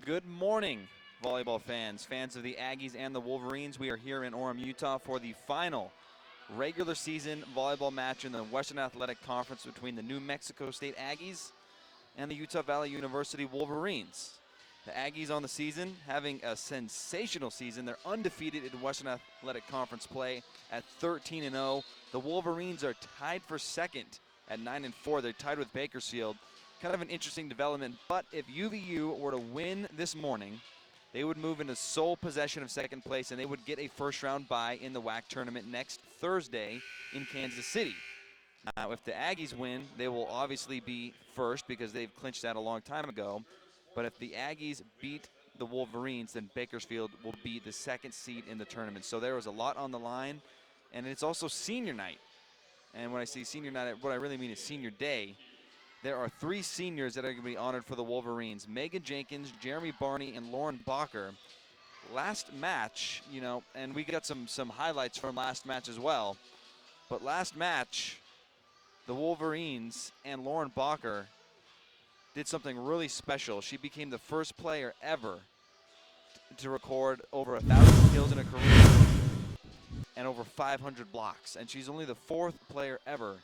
Good morning, volleyball fans, fans of the Aggies and the Wolverines. We are here in Orem, Utah for the final regular season volleyball match in the Western Athletic Conference between the New Mexico State Aggies and the Utah Valley University Wolverines. The Aggies on the season having a sensational season. They're undefeated in Western Athletic Conference play at 13-0. The Wolverines are tied for second at 9-4. They're tied with Bakersfield. Kind of an interesting development, but if UVU were to win this morning, they would move into sole possession of second place, and they would get a first-round bye in the WAC tournament next Thursday in Kansas City. Now, if the Aggies win, they will obviously be first because they've clinched that a long time ago. But if the Aggies beat the Wolverines, then Bakersfield will be the second seed in the tournament. So there was a lot on the line, and it's also senior night. And when I say senior night, what I really mean is senior day. There are three seniors that are going to be honored for the Wolverines: Megan Jenkins, Jeremy Barney, and Lauren Bakker. Last match, and we got some highlights from last match as well. But last match, the Wolverines and Lauren Bakker did something really special. She became the first player ever to record over 1,000 kills in a career and over 500 blocks. And she's only the fourth player ever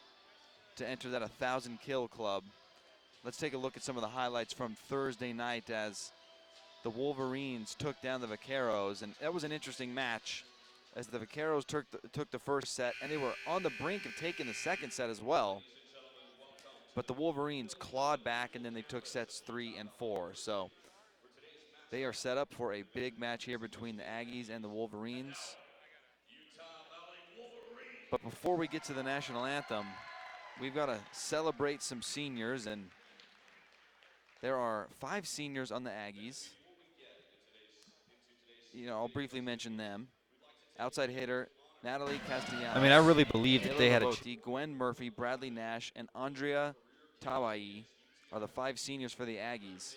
to enter that 1,000 kill club. Let's take a look at some of the highlights from Thursday night as the Wolverines took down the Vaqueros, and that was an interesting match as the Vaqueros took the first set, and they were on the brink of taking the second set as well. But the Wolverines clawed back, and then they took sets 3 and 4. So they are set up for a big match here between the Aggies and the Wolverines. But before we get to the national anthem, we've got to celebrate some seniors, and there are 5 seniors on the Aggies. I'll briefly mention them. Outside hitter, Natalie Castellanos. I really believe that they had Gwen Murphy, Bradley Nash, and Andrea Tawai are the 5 seniors for the Aggies.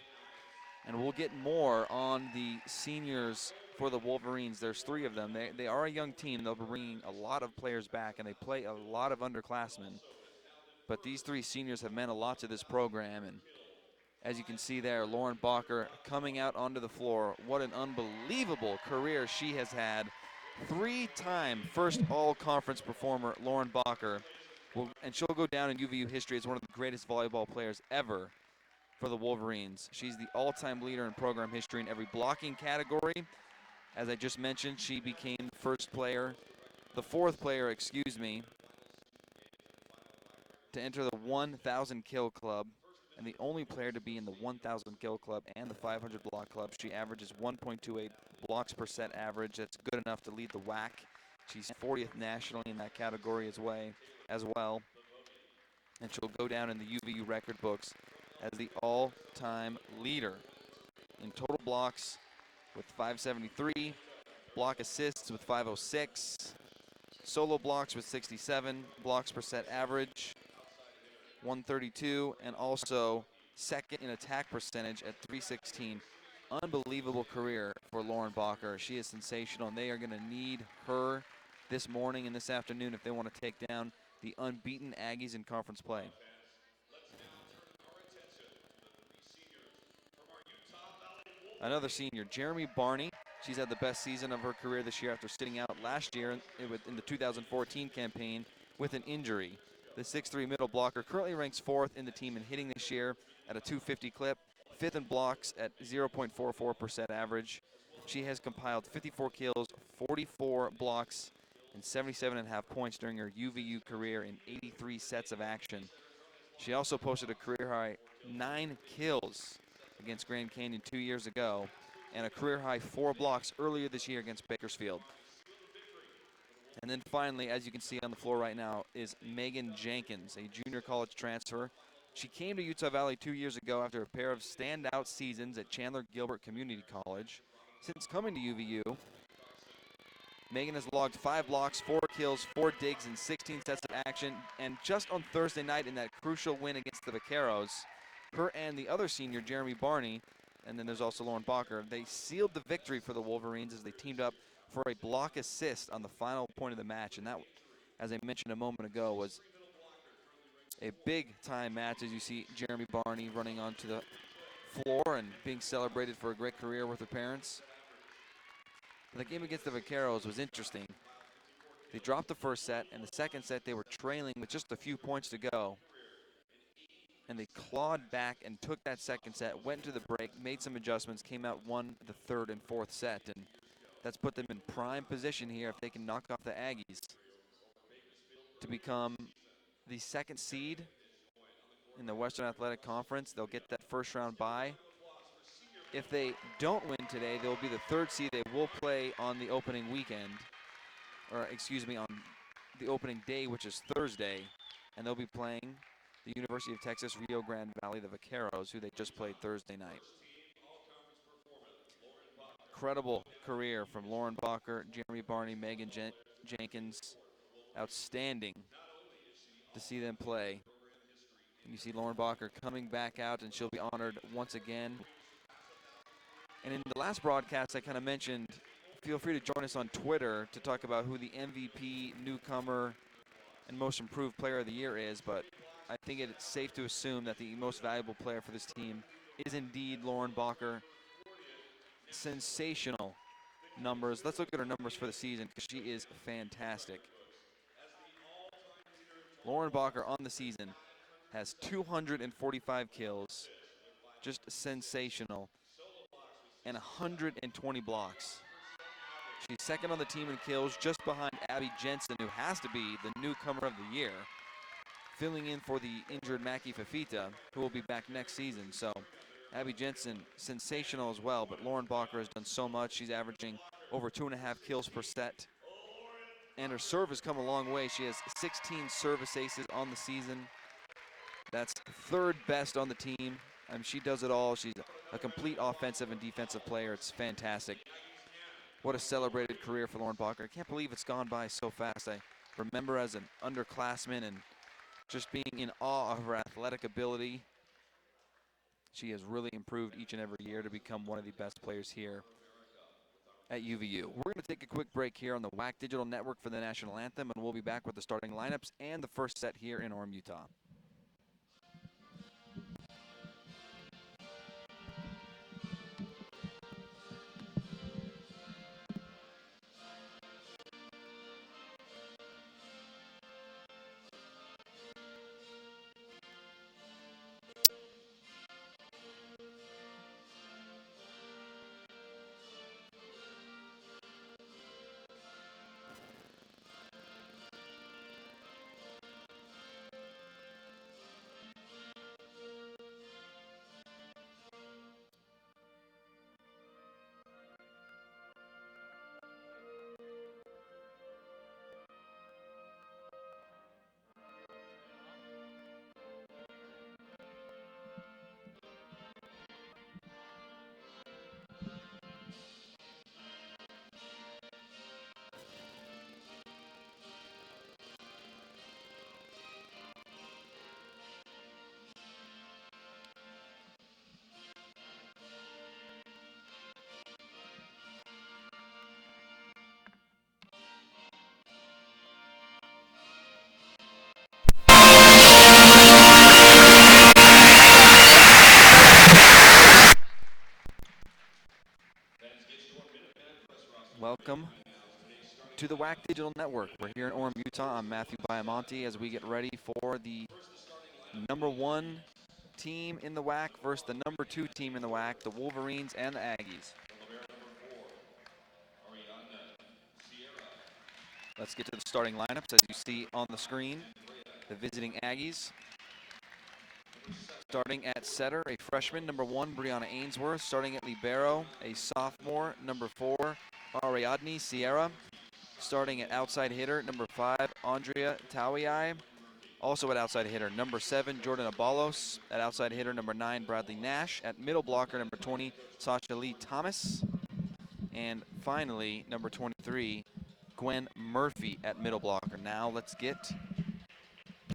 And we'll get more on the seniors for the Wolverines. There's 3 of them. They are a young team. They'll be bringing a lot of players back, and they play a lot of underclassmen. But these 3 seniors have meant a lot to this program. And as you can see there, Lauren Bakker coming out onto the floor. What an unbelievable career she has had. 3-time first all-conference performer, Lauren Bakker. And she'll go down in UVU history as one of the greatest volleyball players ever for the Wolverines. She's the all-time leader in program history in every blocking category. As I just mentioned, she became the fourth player, to enter the 1,000 kill club, and the only player to be in the 1,000 kill club and the 500 block club. She averages 1.28 blocks per set average. That's good enough to lead the WAC. She's 40th nationally in that category as well. And she'll go down in the UVU record books as the all-time leader in total blocks with 573, block assists with 506, solo blocks with 67, blocks per set average 132, and also second in attack percentage at 316. Unbelievable career for Lauren Bakker. She is sensational, and they are going to need her this morning and this afternoon if they want to take down the unbeaten Aggies in conference play. Another senior, Jeremy Barney. She's had the best season of her career this year after sitting out last year in the 2014 campaign with an injury. The 6'3" middle blocker currently ranks 4th in the team in hitting this year at a 250 clip, 5th in blocks at 0.44% average. She has compiled 54 kills, 44 blocks, and 77.5 points during her UVU career in 83 sets of action. She also posted a career high 9 kills against Grand Canyon 2 years ago, and a career high 4 blocks earlier this year against Bakersfield. And then finally, as you can see on the floor right now, is Megan Jenkins, a junior college transfer. She came to Utah Valley 2 years ago after a pair of standout seasons at Chandler Gilbert Community College. Since coming to UVU, Megan has logged 5 blocks, 4 kills, 4 digs, and 16 sets of action. And just on Thursday night in that crucial win against the Vaqueros, her and the other senior, Jeremy Barney, and then there's also Lauren Bakker, they sealed the victory for the Wolverines as they teamed up for a block assist on the final point of the match. And that, as I mentioned a moment ago, was a big time match as you see Jeremy Barney running onto the floor and being celebrated for a great career with her parents. The game against the Vaqueros was interesting. They dropped the first set, and the second set they were trailing with just a few points to go. And they clawed back and took that second set, went to the break, made some adjustments, came out, won the third and fourth set. And that's put them in prime position here if they can knock off the Aggies to become the second seed in the Western Athletic Conference. They'll get that first round bye. If they don't win today, they'll be the third seed. They will play on the opening weekend, or excuse me, on the opening day, which is Thursday, and they'll be playing the University of Texas Rio Grande Valley, the Vaqueros, who they just played Thursday night. Incredible career from Lauren Bakker, Jeremy Barney, Megan Jenkins. Outstanding to see them play. And you see Lauren Bakker coming back out, and she'll be honored once again. And in the last broadcast, I kind of mentioned, feel free to join us on Twitter to talk about who the MVP, newcomer, and most improved player of the year is, but I think it's safe to assume that the most valuable player for this team is indeed Lauren Bakker. Sensational numbers. Let's look at her numbers for the season because she is fantastic. Lauren Bakker on the season has 245 kills, just sensational, and 120 blocks. She's second on the team in kills, just behind Abby Jensen, who has to be the newcomer of the year, filling in for the injured Mackie Fafita, who will be back next season. So Abby Jensen, sensational as well, but Lauren Bakker has done so much. She's averaging over 2.5 kills per set. And her serve has come a long way. She has 16 service aces on the season. That's third best on the team. I mean, she does it all. She's a complete offensive and defensive player. It's fantastic. What a celebrated career for Lauren Bakker. I can't believe it's gone by so fast. I remember as an underclassman and just being in awe of her athletic ability. She has really improved each and every year to become one of the best players here at UVU. We're going to take a quick break here on the WAC Digital Network for the National Anthem, and we'll be back with the starting lineups and the first set here in Orem, Utah. Welcome to the WAC Digital Network. We're here in Orem, Utah. I'm Matthew Biamonte as we get ready for the #1 team in the WAC versus the #2 team in the WAC, the Wolverines and the Aggies. Let's get to the starting lineups as you see on the screen. The visiting Aggies. Starting at setter, a freshman, #1, Brianna Ainsworth. Starting at libero, a sophomore, #4, Ariadne Sierra. Starting at outside hitter, #5, Andrea Tawiai. Also at outside hitter, #7, Jordan Abalos. At outside hitter, #9, Bradley Nash. At middle blocker, #20, Sasha Lee Thomas. And finally, #23, Gwen Murphy at middle blocker. Now let's get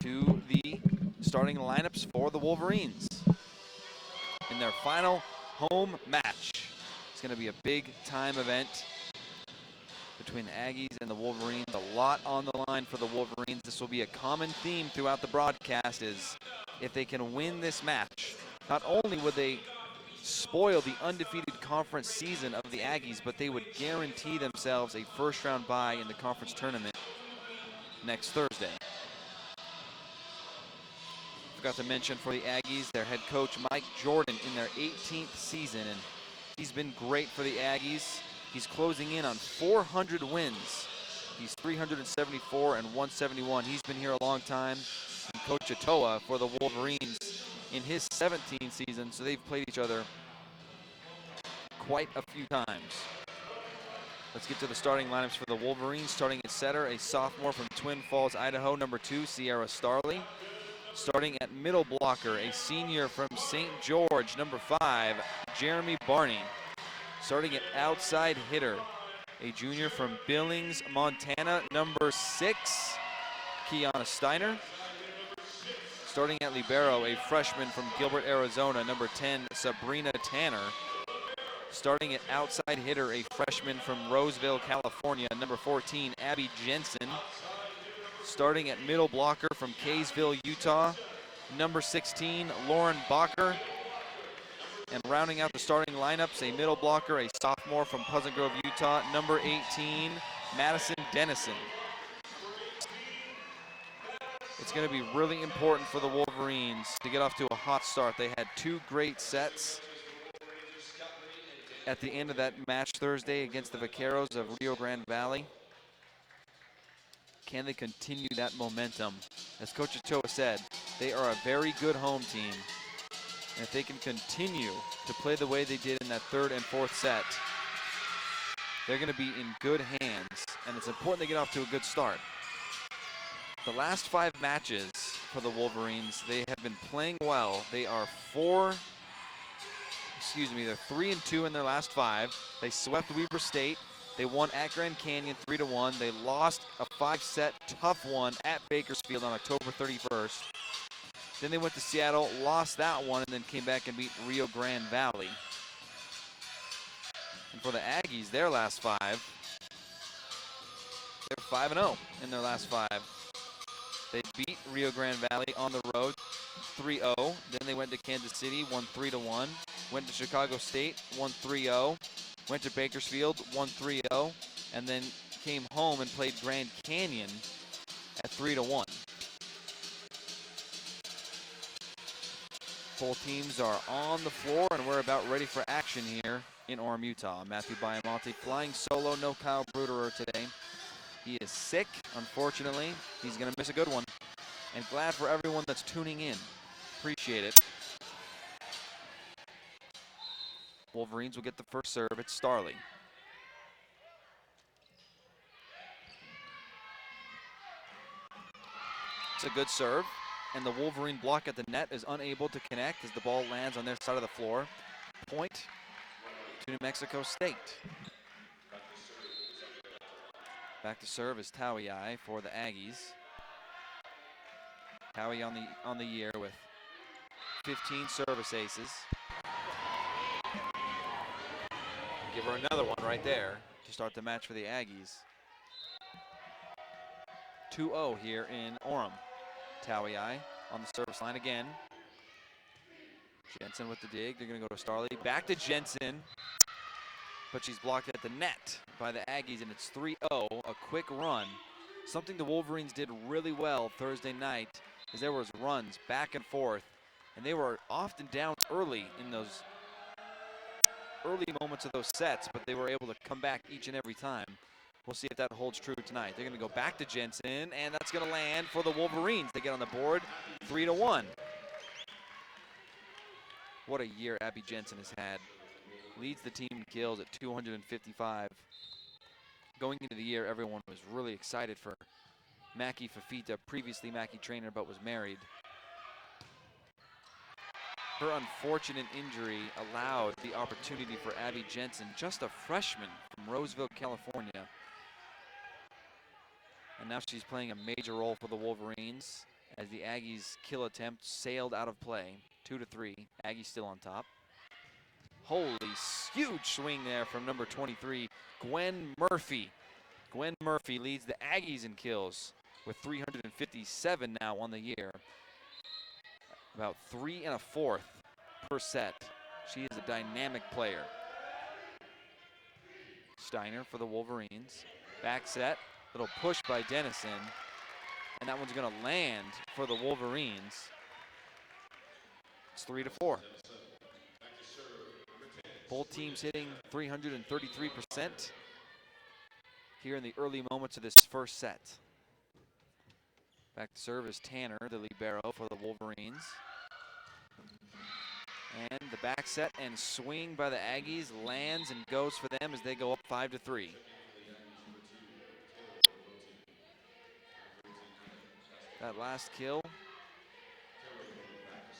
to the starting lineups for the Wolverines in their final home match. It's going to be a big-time event between the Aggies and the Wolverines. A lot on the line for the Wolverines. This will be a common theme throughout the broadcast, is if they can win this match, not only would they spoil the undefeated conference season of the Aggies, but they would guarantee themselves a first-round bye in the conference tournament next Thursday. Forgot to mention for the Aggies, their head coach Mike Jordan in their 18th season, and he's been great for the Aggies. He's closing in on 400 wins. He's 374 and 171. He's been here a long time. And Coach Atoa for the Wolverines in his 17th season, so they've played each other quite a few times. Let's get to the starting lineups for the Wolverines. Starting at setter, a sophomore from Twin Falls, Idaho, number 2, Sierra STARLEY. Starting at middle blocker, a senior from St. George, number 5, JARAMEY BARNEY. Starting at outside hitter, a junior from Billings, Montana, number 6, KIAHNA STEINER. Starting at libero, a freshman from Gilbert, Arizona, number 10, SABRINA Tanner. Starting at outside hitter, a freshman from Roseville, California, number 14, Abby Jensen. Starting at middle blocker from Kaysville, Utah, number 16, Lauren BAKKER. And rounding out the starting lineups, a middle blocker, a sophomore from Pleasant Grove, Utah, number 18, Madison DENNISON. It's going to be really important for the Wolverines to get off to a hot start. They had 2 great sets at the end of that match Thursday against the Vaqueros of Rio Grande Valley. Can they continue that momentum? As Coach Atoa said, they are a very good home team. And if they can continue to play the way they did in that 3rd and 4th set, they're going to be in good hands. And it's important they get off to a good start. The last 5 matches for the Wolverines, they have been playing well. They are 3-2 in their last 5. They swept Weber State. They won at Grand Canyon 3-1. They lost a 5-set tough one at Bakersfield on October 31st. Then they went to Seattle, lost that one, and then came back and beat Rio Grande Valley. And for the Aggies, their last 5, they're 5-0 in their last 5. They beat Rio Grande Valley on the road 3-0. Then they went to Kansas City, won 3-1. Went to Chicago State, won 3-0. Went to Bakersfield, won 3-0. And then came home and played Grand Canyon at 3-1. Both teams are on the floor, and we're about ready for action here in Orem, Utah. Matthew Biamonte flying solo, no Kyle Bruderer today. He is sick, unfortunately. He's going to miss a good one. And glad for everyone that's tuning in. Appreciate it. Wolverines will get the first serve. It's STARLEY. It's a good serve. And the Wolverine block at the net is unable to connect as the ball lands on their side of the floor. Point to New Mexico State. Back to serve is Tawiai for the Aggies. Tawi on the year with 15 service aces. Give her another one right there to start the match for the Aggies. 2-0 here in Orem. Tawiai on the service line again. Jensen with the dig. They're going to go to STARLEY. Back to Jensen. But she's blocked at the net by the Aggies, and it's 3-0, a quick run. Something the Wolverines did really well Thursday night is there was runs back and forth, and they were often down early in those early moments of those sets, but they were able to come back each and every time. We'll see if that holds true tonight. They're going to go back to Jensen, and that's going to land for the Wolverines. They get on the board 3-1. What a year Abby Jensen has had. Leads the team in kills at 255. Going into the year, everyone was really excited for Mackie Fafita, previously Mackie trainer, but was married. Her unfortunate injury allowed the opportunity for Abby Jensen, just a freshman from Roseville, California. And now she's playing a major role for the Wolverines as the Aggies' kill attempt sailed out of play. 2-3, Aggies still on top. Holy, huge swing there from number 23, Gwen Murphy. Gwen Murphy leads the Aggies in kills with 357 now on the year. About 3 1/4 per set. She is a dynamic player. Steiner for the Wolverines. Back set, little push by Dennison. And that one's gonna land for the Wolverines. It's 3-4. Both teams hitting 333% here in the early moments of this first set. Back to serve is Tanner, the libero for the Wolverines. And the back set and swing by the Aggies lands and goes for them as they go up 5-3. That last kill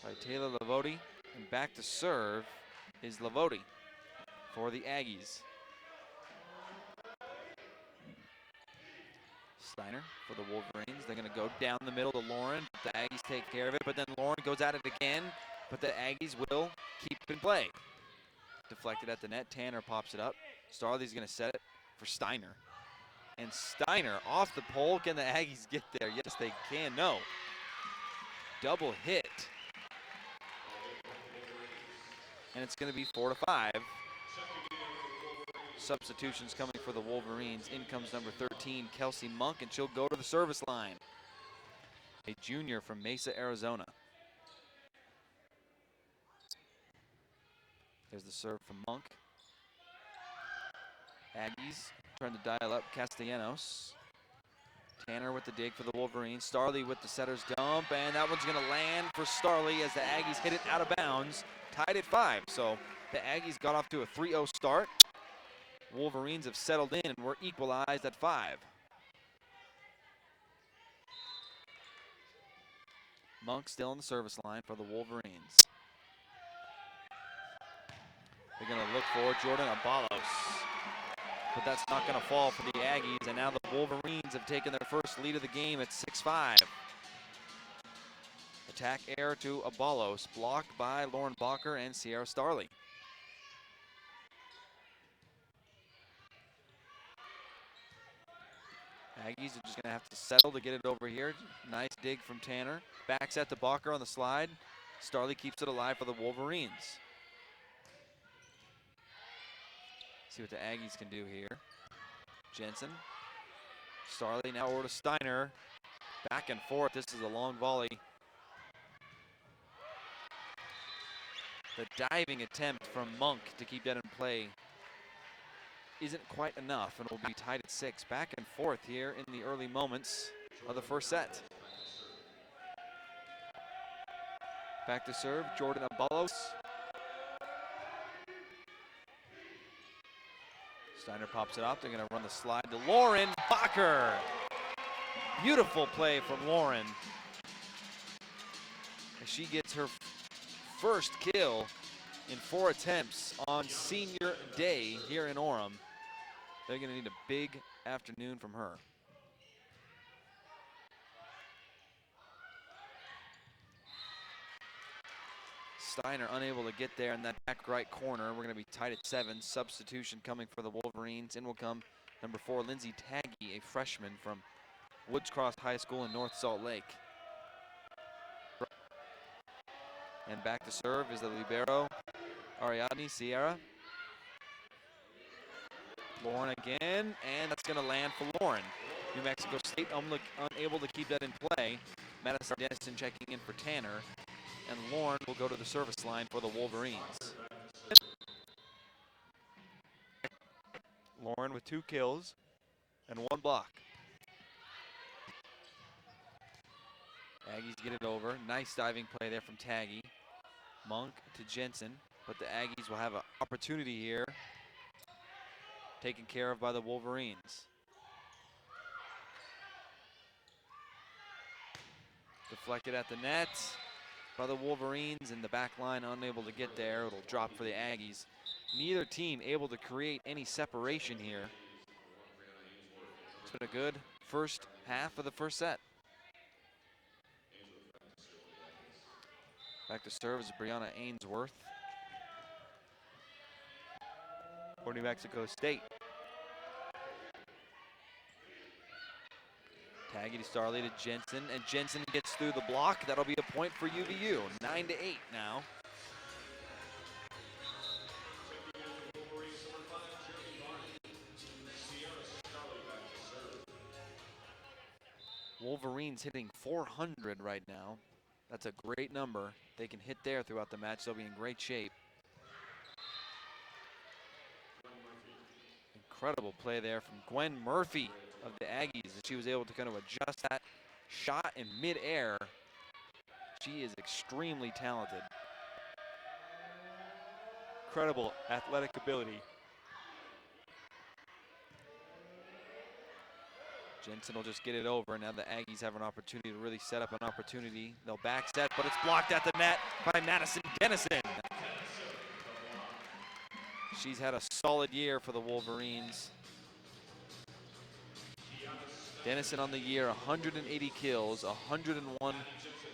by Taylor Lavoti, and back to serve is Lavoti for the Aggies. Steiner for the Wolverines. They're gonna go down the middle to Lauren. The Aggies take care of it, but then Lauren goes at it again, but the Aggies will keep in play. Deflected at the net, Tanner pops it up. STARLEY's gonna set it for Steiner. And Steiner off the pole. Can the Aggies get there? Yes, they can. No. Double hit. And it's going to be 4-5. Substitutions coming for the Wolverines. In comes number 13, Kelsey Monk, and she'll go to the service line. A junior from Mesa, Arizona. There's the serve from Monk. Aggies trying to dial up Castellanos. Tanner with the dig for the Wolverines. STARLEY with the setter's dump, and that one's gonna land for STARLEY as the Aggies hit it out of bounds. Tied at 5, so the Aggies got off to a 3-0 start. Wolverines have settled in and were equalized at 5. Monk still on the service line for the Wolverines. They're gonna look for Jordan Abalos. But that's not going to fall for the Aggies, and now the Wolverines have taken their first lead of the game at 6-5. Attack error to Abalos, blocked by Lauren Bakker and Sierra STARLEY. Aggies are just going to have to settle to get it over here. Nice dig from Tanner. Back set to Bakker on the slide. STARLEY keeps it alive for the Wolverines. See what the Aggies can do here. Jensen. STARLEY now over to Steiner. Back and forth. This is a long volley. The diving attempt from Monk to keep that in play isn't quite enough, and will be tied at 6. Back and forth here in the early moments of the first set. Back to serve, Jordan Abalos. Steiner pops it up. They're going to run the slide to Lauren Bakker. Beautiful play from Lauren. As she gets her first kill in 4 attempts on senior day here in Orem. They're going to need a big afternoon from her. Steiner unable to get there in that back right corner. We're going to be tied at 7. Substitution coming for the Wolverines. In will come number 4, Lindsay Taggy, a freshman from Woods Cross High School in North Salt Lake. And back to serve is the libero, Ariadne Sierra. Lauren again, and that's going to land for Lauren. New Mexico State unable to keep that in play. Madison Dennison checking in for Tanner. And Lauren will go to the service line for the Wolverines. Lauren with 2 kills and 1 block. Aggies get it over. Nice diving play there from Taggy. Monk to Jensen, but the Aggies will have an opportunity here. Taken care of by the Wolverines. Deflected at the net by the Wolverines, and the back line unable to get there. It'll drop for the Aggies. Neither team able to create any separation here. It's been a good first half of the first set. Back to serve is Brianna Ainsworth for New Mexico State. Taggy to STARLEY to Jensen, and Jensen gets through the block. That'll be a point for UVU. 9-8 now. Wolverines hitting 400 right now. That's a great number. They can hit there throughout the match. They'll be in great shape. Incredible play there from Gwen Murphy of the Aggies. She was able to kind of adjust that shot in midair. She is extremely talented. Incredible athletic ability. Jensen will just get it over. Now the Aggies have an opportunity to really set up an opportunity. They'll back set, but it's blocked at the net by Madison Dennison. She's had a solid year for the Wolverines. Dennison on the year, 180 kills, 101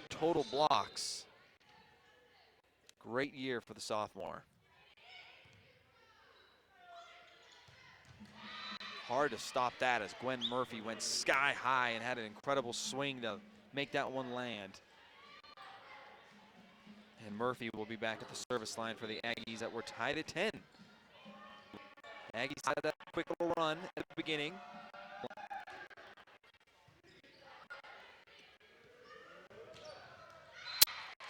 total blocks. Great year for the sophomore. Hard to stop that as Gwen Murphy went sky high and had an incredible swing to make that one land. And Murphy will be back at the service line for the Aggies that were tied at 10. Aggies had that quick little run at the beginning.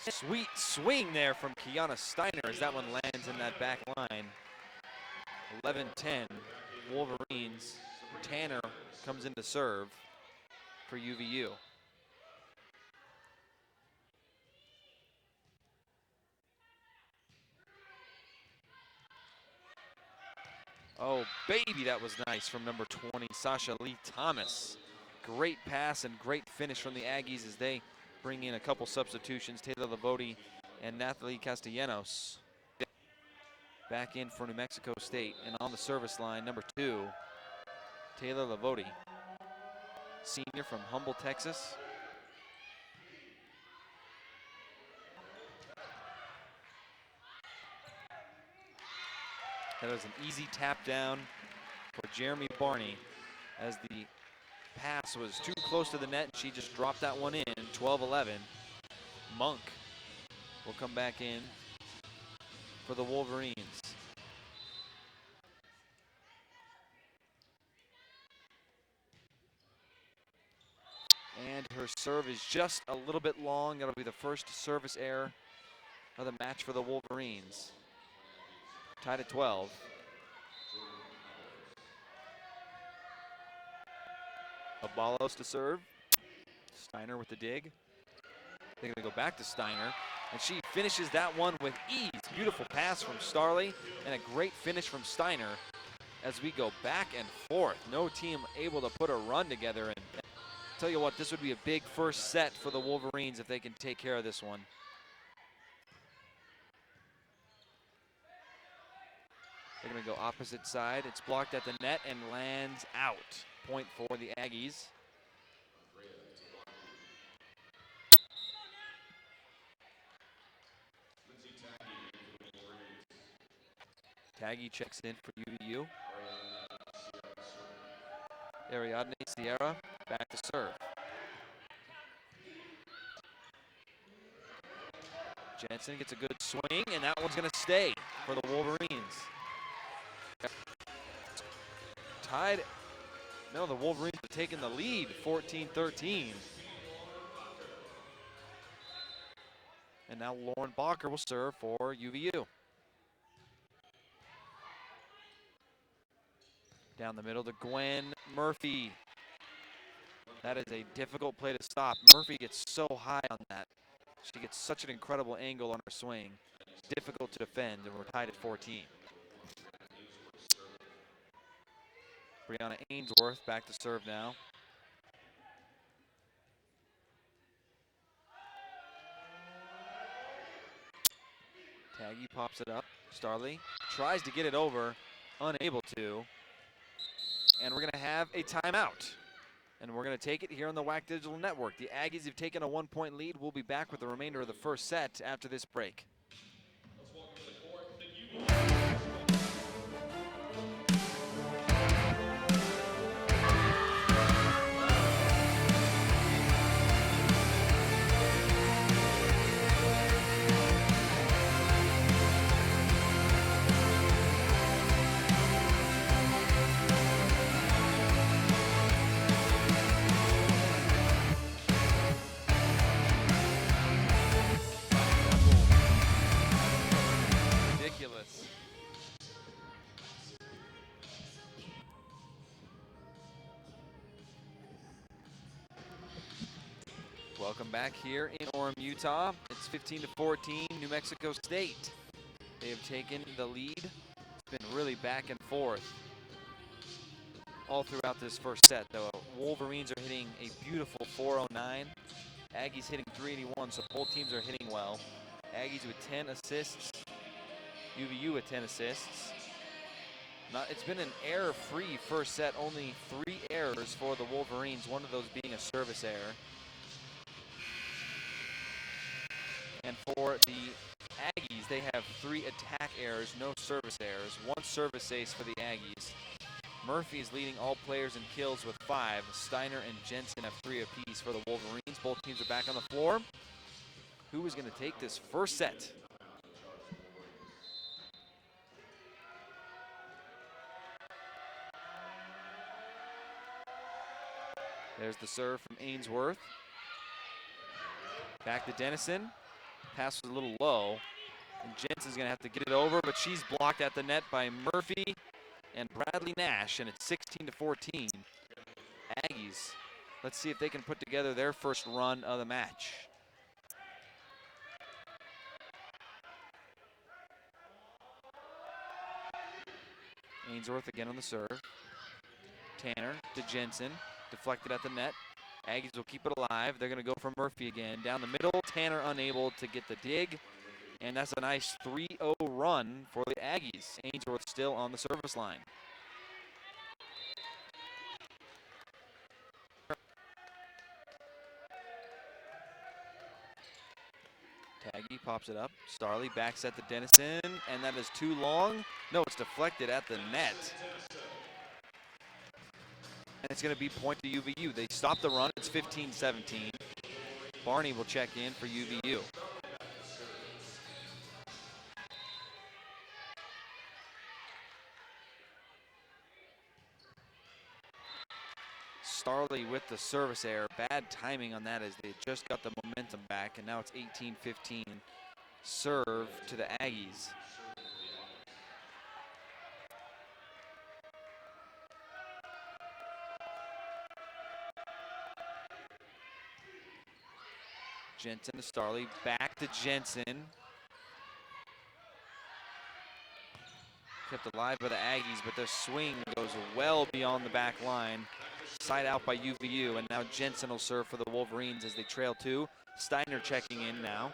Sweet swing there from KIAHNA Steiner as that one lands in that back line. 11-10 Wolverines. Tanner comes in to serve for UVU. Oh, baby, that was nice from number 20, Sasha Lee Thomas. Great pass and great finish from the Aggies as they bring in a couple substitutions. Taylor Lavoti and Nathalie Castellanos back in for New Mexico State. And on the service line, number 2, Taylor Lavoti, senior from Humble, Texas. That was an easy tap down for Jeremy Barney as the pass was too close to the net. She just dropped that one in, 12-11. Monk will come back in for the Wolverines. And her serve is just a little bit long. That'll be the first service error of the match for the Wolverines. Tied at 12. Abalos to serve. Steiner with the dig. They're gonna go back to Steiner, and she finishes that one with ease. Beautiful pass from STARLEY and a great finish from Steiner as we go back and forth. No team able to put a run together, and tell you what, this would be a big first set for the Wolverines if they can take care of this one. They're gonna go opposite side. It's blocked at the net and lands out. Point for the Aggies. Taggy checks in for UVU. Ariadne Sierra back to serve. Jensen gets a good swing, and that one's gonna stay for the Wolverines. Tied. No, the Wolverines have taken the lead, 14-13. And now Lauren Bakker will serve for UVU. Down the middle to Gwen Murphy. That is a difficult play to stop. Murphy gets so high on that. She gets such an incredible angle on her swing. It's difficult to defend, and we're tied at 14. Brianna Ainsworth back to serve now. Taggy pops it up. STARLEY tries to get it over, unable to. And we're gonna have a timeout. And we're gonna take it here on the WAC Digital Network. The Aggies have taken a 1-point lead. We'll be back with the remainder of the first set after this break. Welcome back here in Orem, Utah. It's 15-14, New Mexico State. They have taken the lead. It's been really back and forth all throughout this first set. The Wolverines are hitting a beautiful 409. Aggies hitting 381, so both teams are hitting well. Aggies with 10 assists, UVU with 10 assists. It's been an error-free first set, only 3 errors for the Wolverines, one of those being a service error. And for the Aggies, they have 3 attack errors, no service errors, 1 service ace for the Aggies. Murphy is leading all players in kills with 5. Steiner and Jensen have 3 apiece for the Wolverines. Both teams are back on the floor. Who is going to take this first set? There's the serve from Ainsworth. Back to Dennison. Pass was a little low. And Jensen's going to have to get it over, but she's blocked at the net by Murphy and Bradley Nash, and it's 16-14. Aggies, let's see if they can put together their first run of the match. Ainsworth again on the serve. Tanner to Jensen, deflected at the net. Aggies will keep it alive. They're going to go for Murphy again. Down the middle, Tanner unable to get the dig. And that's a nice 3-0 run for the Aggies. Ainsworth still on the service line. Taggy pops it up. Starley backs at the Dennison, and that is too long. No, it's deflected at the net. And it's going to be point to UVU. They stop the run. It's 15-17. Barney will check in for UVU. Starley with the service error. Bad timing on that as they just got the momentum back, and now it's 18-15. Serve to the Aggies. Jensen to Starley, back to Jensen. Kept alive by the Aggies, but their swing goes well beyond the back line. Side out by UVU, and now Jensen will serve for the Wolverines as they trail 2. Steiner checking in now.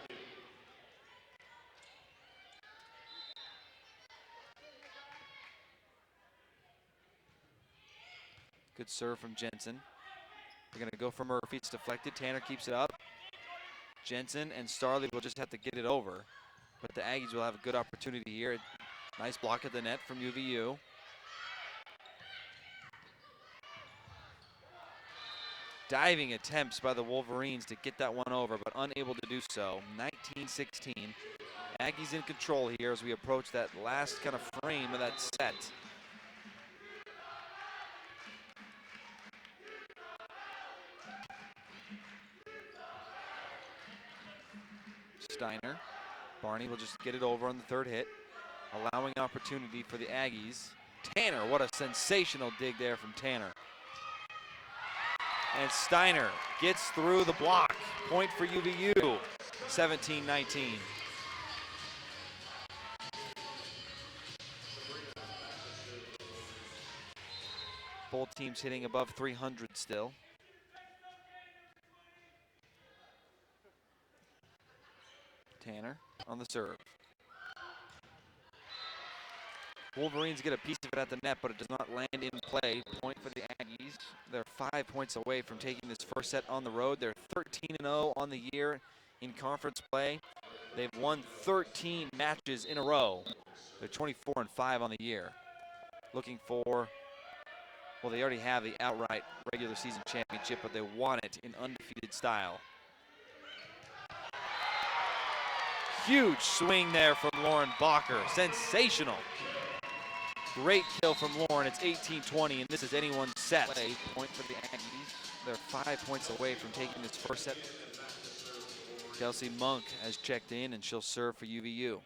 Good serve from Jensen. They're going to go for Murphy. It's deflected. Tanner keeps it up. Jensen and Starley will just have to get it over, but the Aggies will have a good opportunity here. Nice block at the net from UVU. Diving attempts by the Wolverines to get that one over, but unable to do so. 19-16. Aggies in control here as we approach that last kind of frame of that set. Steiner. Barney will just get it over on the third hit, allowing opportunity for the Aggies. Tanner, what a sensational dig there from Tanner. And Steiner gets through the block. Point for UVU, 17-19. Both teams hitting above 300 still. Tanner on the serve. Wolverines get a piece of it at the net, but it does not land in play. Point for the Aggies. They're 5 points away from taking this first set on the road. They're 13-0 on the year in conference play. They've won 13 matches in a row. They're 24-5 on the year. Looking for, well, they already have the outright regular season championship, but they want it in undefeated style. Huge swing there from Lauren Bakker. Sensational. Great kill from Lauren. It's 18-20, and this is anyone's set. Point for the Aggies. They're 5 points away from taking this first set. Kelsey Monk has checked in, and she'll serve for UVU.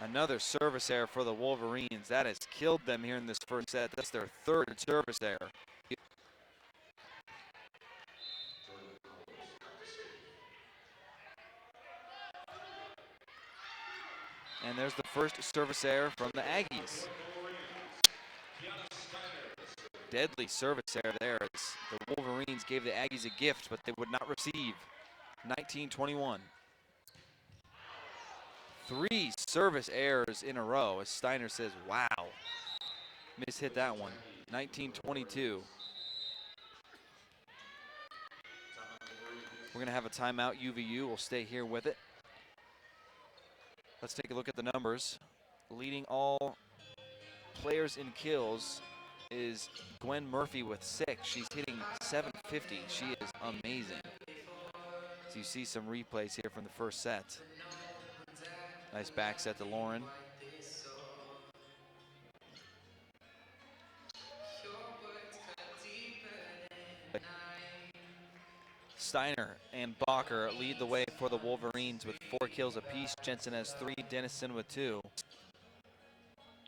Another service error for the Wolverines. That has killed them here in this first set. That's their third service error. And there's the first service error from the Aggies. Deadly service error there. The Wolverines gave the Aggies a gift, but they would not receive. 19-21. 3 service errors in a row, as Steiner says, wow. Mishit that one. 19-22. We're gonna have a timeout. UVU will stay here with it. Let's take a look at the numbers. Leading all players in kills is Gwen Murphy with 6. She's hitting 750. She is amazing. So you see some replays here from the first set. Nice back set to Lauren. Steiner and Bakker lead the way for the Wolverines with 4 kills apiece. Jensen has 3, Dennison with 2.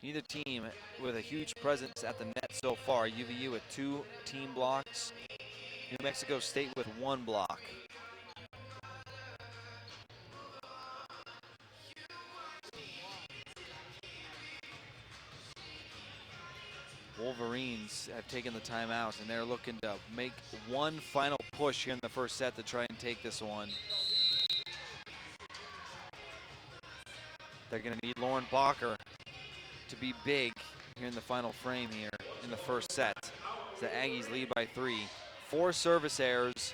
Neither team with a huge presence at the net so far. UVU with 2 team blocks. New Mexico State with 1 block. Wolverines have taken the timeout, and they're looking to make one final push here in the first set to try and take this one. They're going to need Lauren Bakker to be big here in the final frame here in the first set. The Aggies lead by 3. 4 service errors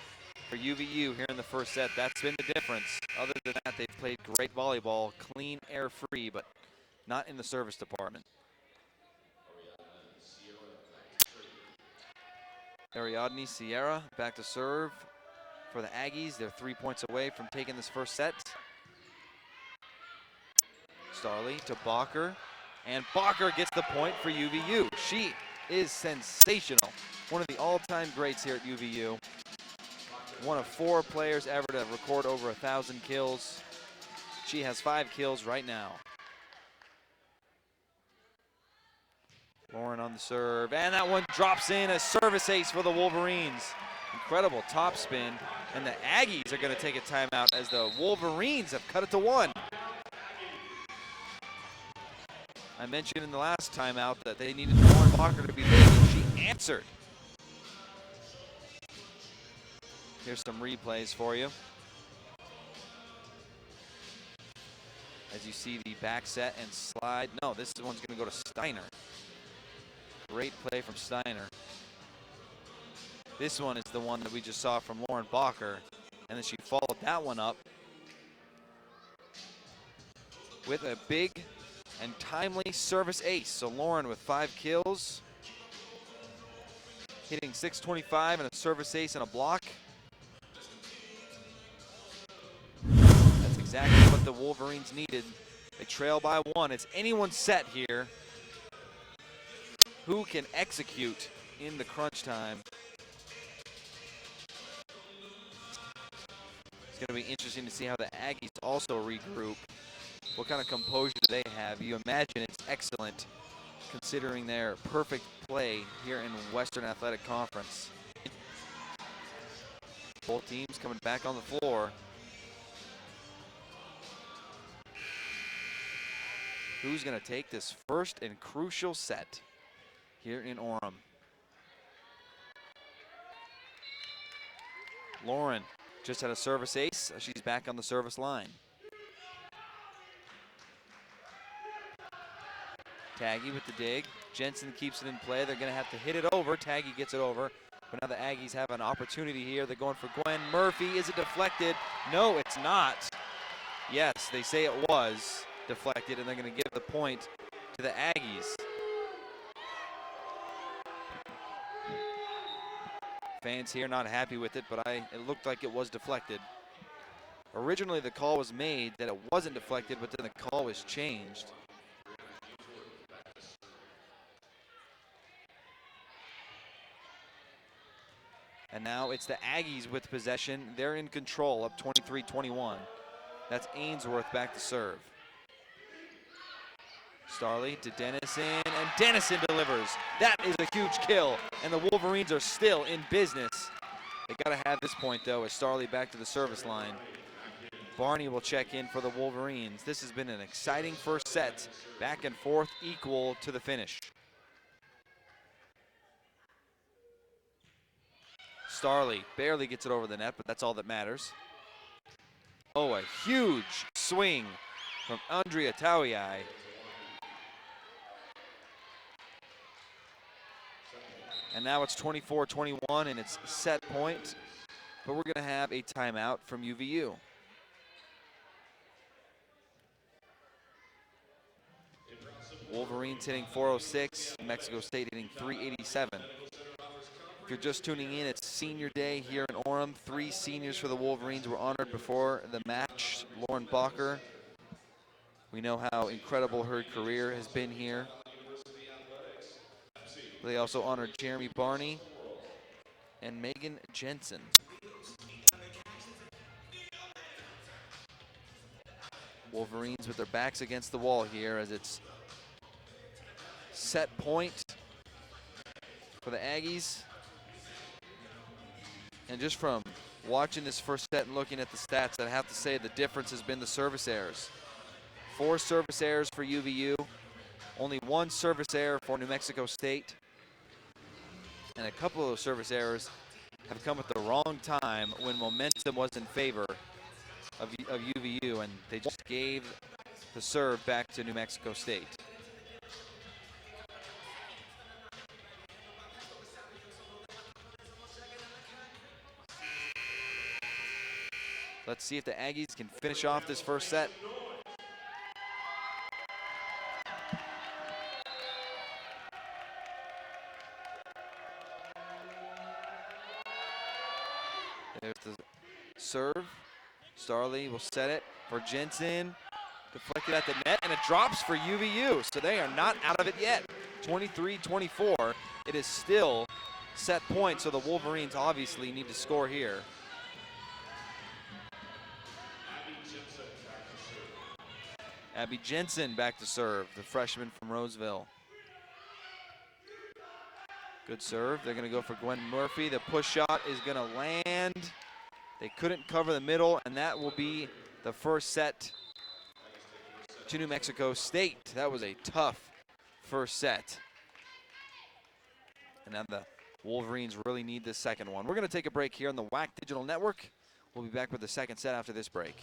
for UVU here in the first set. That's been the difference. Other than that, they've played great volleyball, clean, air-free, but not in the service department. Ariadne Sierra back to serve for the Aggies. They're 3 points away from taking this first set. STARLEY to Bakker, and Bakker gets the point for UVU. She is sensational. One of the all-time greats here at UVU. One of 4 players ever to record over 1,000 kills. She has 5 kills right now. Lauren on the serve, and that one drops in, a service ace for the Wolverines. Incredible top spin, and the Aggies are going to take a timeout as the Wolverines have cut it to 1. I mentioned in the last timeout that they needed Lauren Bakker to be big, and she answered. Here's some replays for you. As you see the back set and slide. No, this one's going to go to Steiner. Great play from Steiner. This one is the one that we just saw from Lauren Bakker, and then she followed that one up with a big and timely service ace. So Lauren with 5 kills, hitting 625 and a service ace and a block. That's exactly what the Wolverines needed. They trail by 1. It's anyone's set here. Who can execute in the crunch time? It's going to be interesting to see how the Aggies also regroup. What kind of composure do they have? You imagine it's excellent considering their perfect play here in Western Athletic Conference. Both teams coming back on the floor. Who's going to take this first and crucial set here in Orem? Lauren just had a service ace. She's back on the service line. Taggy with the dig. Jensen keeps it in play. They're going to have to hit it over. Taggy gets it over. But now the Aggies have an opportunity here. They're going for Gwen Murphy. Is it deflected? No, it's not. Yes, they say it was deflected, and they're going to give the point to the Aggies. Fans here not happy with it, but it looked like it was deflected. Originally the call was made that it wasn't deflected, but then the call was changed. And now it's the Aggies with possession. They're in control, up 23-21. That's Ainsworth back to serve. STARLEY to Dennison, and Dennison delivers. That is a huge kill, and the Wolverines are still in business. They got to have this point, though, as STARLEY back to the service line. Barney will check in for the Wolverines. This has been an exciting first set, back and forth, equal to the finish. STARLEY barely gets it over the net, but that's all that matters. Oh, a huge swing from Andrea Tawiai. And now it's 24-21 and it's set point, but we're gonna have a timeout from UVU. Wolverines hitting 406, Mexico State hitting 387. If you're just tuning in, it's senior day here in Orem. 3 seniors for the Wolverines were honored before the match. Lauren Bakker, we know how incredible her career has been here. They also honored Jeremy Barney and Megan Jensen. Wolverines with their backs against the wall here as it's set point for the Aggies. And just from watching this first set and looking at the stats, I have to say the difference has been the service errors. 4 service errors for UVU, only 1 service error for New Mexico State. And a couple of those service errors have come at the wrong time when momentum was in favor of UVU, and they just gave the serve back to New Mexico State. Let's see if the Aggies can finish off this first set. There's the serve. STARLEY will set it for Jensen. Deflected at the net, and it drops for UVU. So they are not out of it yet. 23-24. It is still set point, so the Wolverines obviously need to score here. Abby Jensen back to serve, the freshman from Roseville. Good serve. They're going to go for Gwen Murphy. The push shot is going to land. They couldn't cover the middle, and that will be the first set to New Mexico State. That was a tough first set. And now the Wolverines really need this second one. We're going to take a break here on the WAC Digital Network. We'll be back with the second set after this break.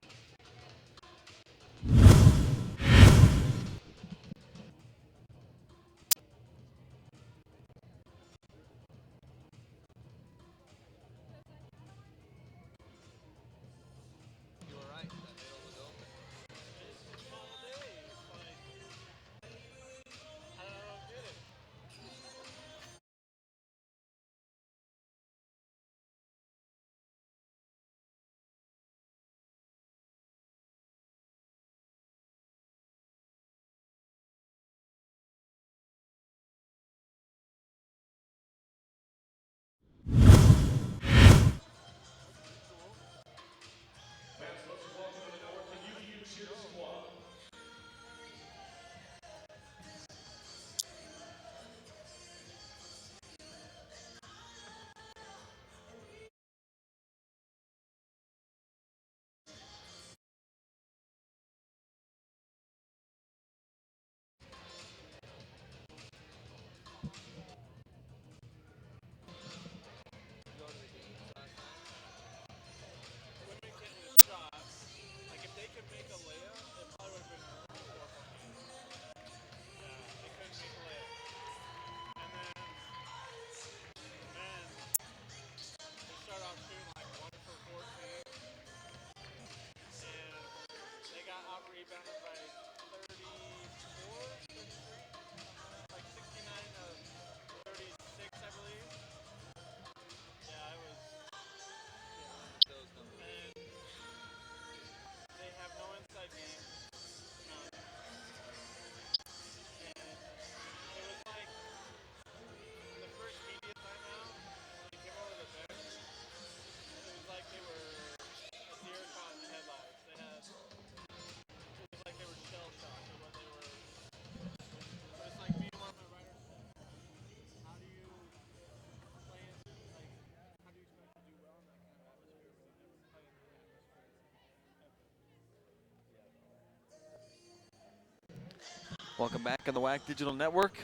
Welcome back on the WAC Digital Network.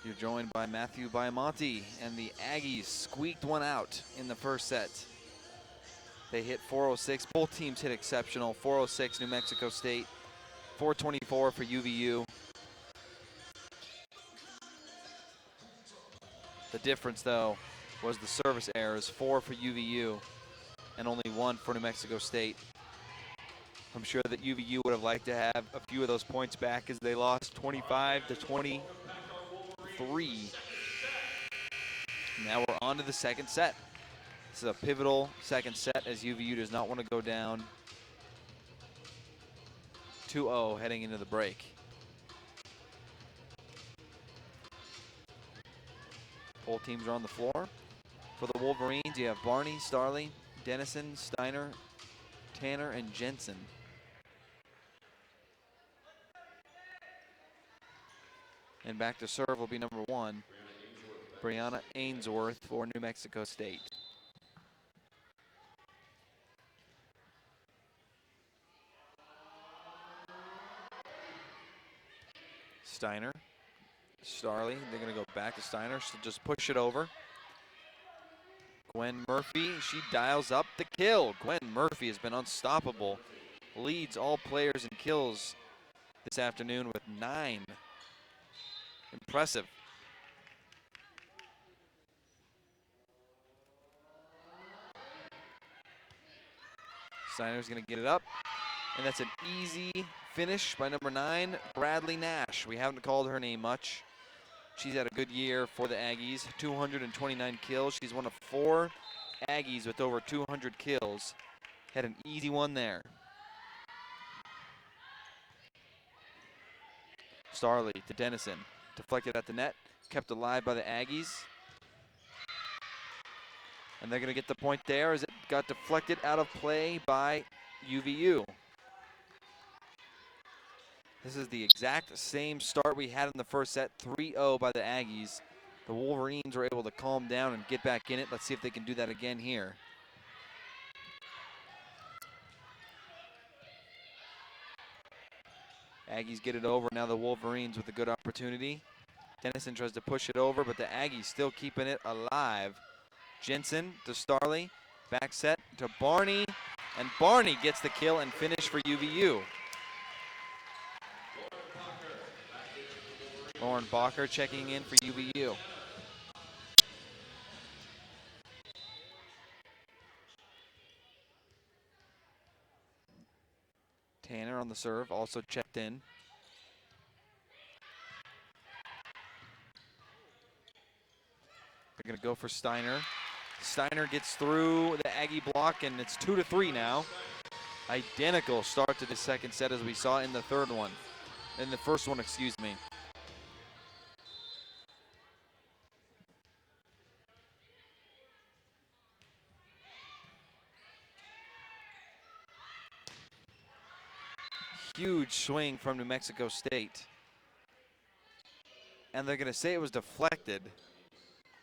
You're joined by Matthew Biamonte, and the Aggies squeaked one out in the first set. They hit 406. Both teams hit exceptional. 406 New Mexico State, 424 for UVU. The difference, though, was the service errors, 4 for UVU and only 1 for New Mexico State. I'm sure that UVU would have liked to have a few of those points back as they lost 25-23. Now we're on to the second set. This is a pivotal second set as UVU does not want to go down 2-0 heading into the break. Both teams are on the floor. For the Wolverines, you have Barney, STARLEY, DENNISON, STEINER, Tanner, and JENSEN. And back to serve will be number 1, Brianna Ainsworth for New Mexico State. STEINER, STARLEY, they're gonna go back to STEINER, so just push it over. Gwen Murphy, she dials up the kill. Gwen Murphy has been unstoppable. Leads all players in kills this afternoon with 9. Impressive. Steiner's gonna get it up, and that's an easy finish by number 9, Bradley Nash. We haven't called her name much. She's had a good year for the Aggies, 229 kills. She's one of 4 Aggies with over 200 kills. Had an easy one there. STARLEY to DENNISON, deflected at the net, kept alive by the Aggies. And they're gonna get the point there as it got deflected out of play by UVU. This is the exact same start we had in the first set, 3-0 by the Aggies. The Wolverines were able to calm down and get back in it. Let's see if they can do that again here. Aggies get it over, now the Wolverines with a good opportunity. DENNISON tries to push it over, but the Aggies still keeping it alive. JENSEN to STARLEY, back set to Barney, and Barney gets the kill and finish for UVU. Lauren Bakker checking in for UVU. Tanner on the serve, also checked in. They're gonna go for STEINER. STEINER gets through the Aggie block, and it's 2-3 now. Identical start to the second set as we saw in the third one. In the first one, excuse me. Huge swing from New Mexico State. And they're gonna say it was deflected.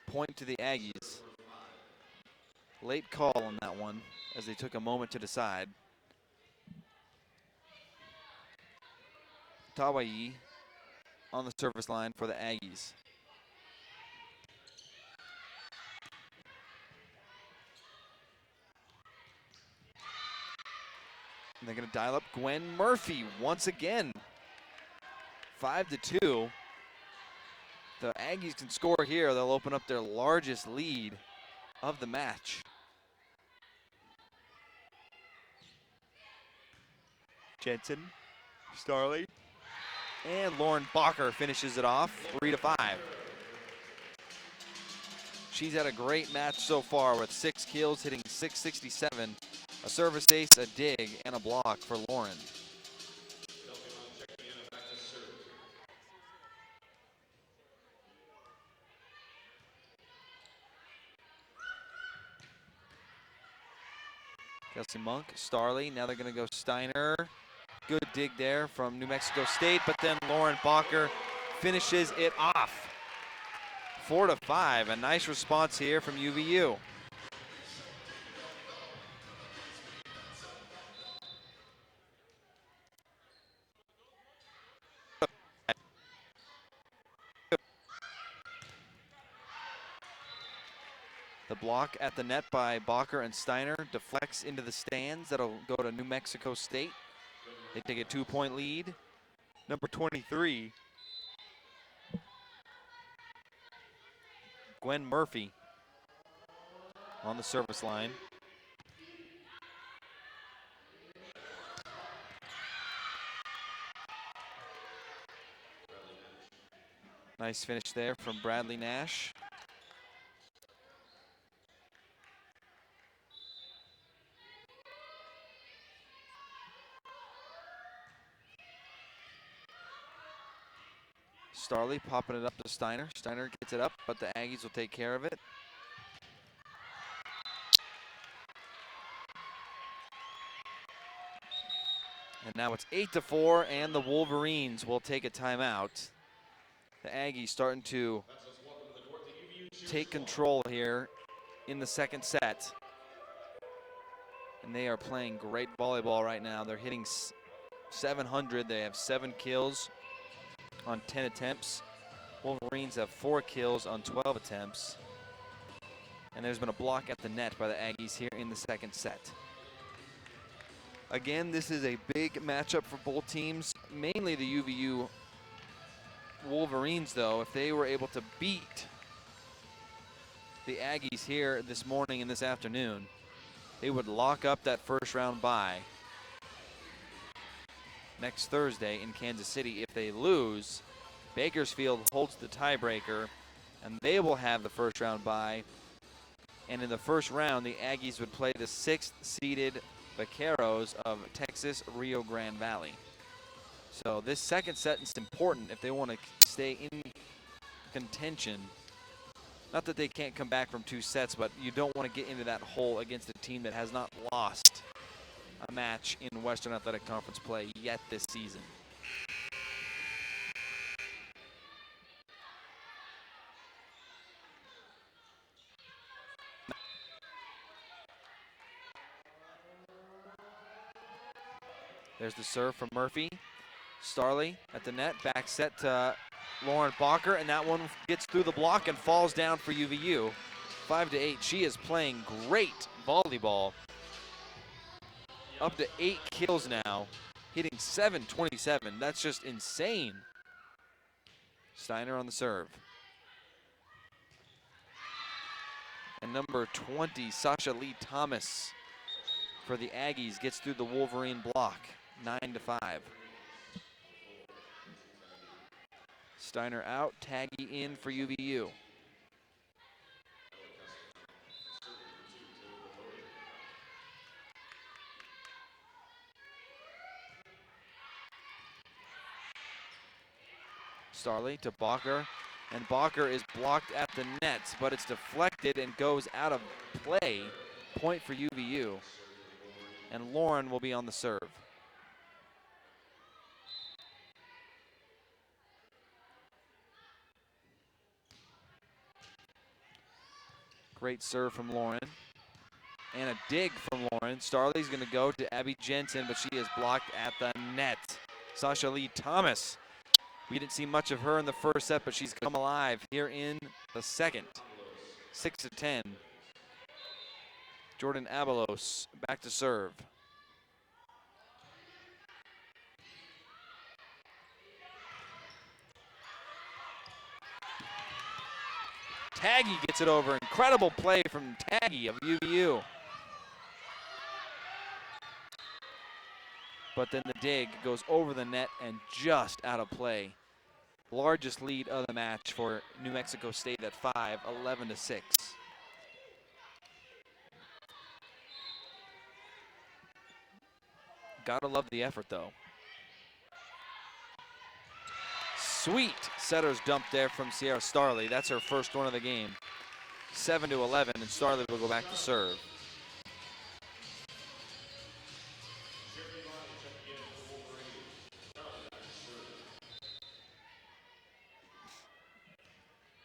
Point to the Aggies. Late call on that one as they took a moment to decide. Tawayi on the service line for the Aggies. And they're gonna dial up Gwen Murphy once again. 5-2. The Aggies can score here. They'll open up their largest lead of the match. JENSEN, STARLEY, and Lauren Bakker finishes it off, 3-5. She's had a great match so far with 6 kills, hitting .667, a service ace, a dig, and a block for Lauren. Kelsey Monk, STARLEY, now they're gonna go STEINER. Good dig there from New Mexico State, but then Lauren Bakker finishes it off. 4-5, a nice response here from UVU. The block at the net by BAKKER and STEINER deflects into the stands. That'll go to New Mexico State. They take a 2-point lead. Number 23, Gwen Murphy on the service line. Nice finish there from Bradley Nash. STARLEY popping it up to STEINER. STEINER gets it up, but the Aggies will take care of it. And now it's 8-4, and the Wolverines will take a timeout. The Aggies starting to take control here in the second set. And they are playing great volleyball right now. They're hitting 700. They have 7 kills on 10 attempts. Wolverines have 4 kills on 12 attempts. And there's been a block at the net by the Aggies here in the second set. Again, this is a big matchup for both teams, mainly the UVU Wolverines, though. If they were able to beat the Aggies here this morning and this afternoon, they would lock up that first round bye next Thursday in Kansas City. If they lose, Bakersfield holds the tiebreaker, and they will have the first round bye. And in the first round, the Aggies would play the 6th-seeded Vaqueros of Texas Rio Grande Valley. So this second set is important if they want to stay in contention. Not that they can't come back from 2 sets, but you don't want to get into that hole against a team that has not lost a match in Western Athletic Conference play yet this season. There's the serve from Murphy. STARLEY at the net, back set to Lauren BAKKER, and that one gets through the block and falls down for UVU. 5-8. She is playing great volleyball. Up to 8 kills now, hitting 727. That's just insane. STEINER on the serve. And number 20, Sasha Lee Thomas for the Aggies gets through the Wolverine block. 9-5. STEINER out, Taggy in for UVU. STARLEY to BAKKER, and BAKKER is blocked at the net, but it's deflected and goes out of play. Point for UVU. And Lauren will be on the serve. Great serve from Lauren. And a dig from Lauren. STARLEY's going to go to Abby JENSEN, but she is blocked at the net. Sasha Lee Thomas. We didn't see much of her in the first set, but she's come alive here in the second. 6-10. Jordan Abelos back to serve. Taggy gets it over. Incredible play from Taggy of UVU. But then the dig goes over the net and just out of play. Largest lead of the match for New Mexico State at 5, 11-6. Gotta love the effort, though. Sweet setter's dump there from Sierra STARLEY. That's her first one of the game. 7-11, and STARLEY will go back to serve.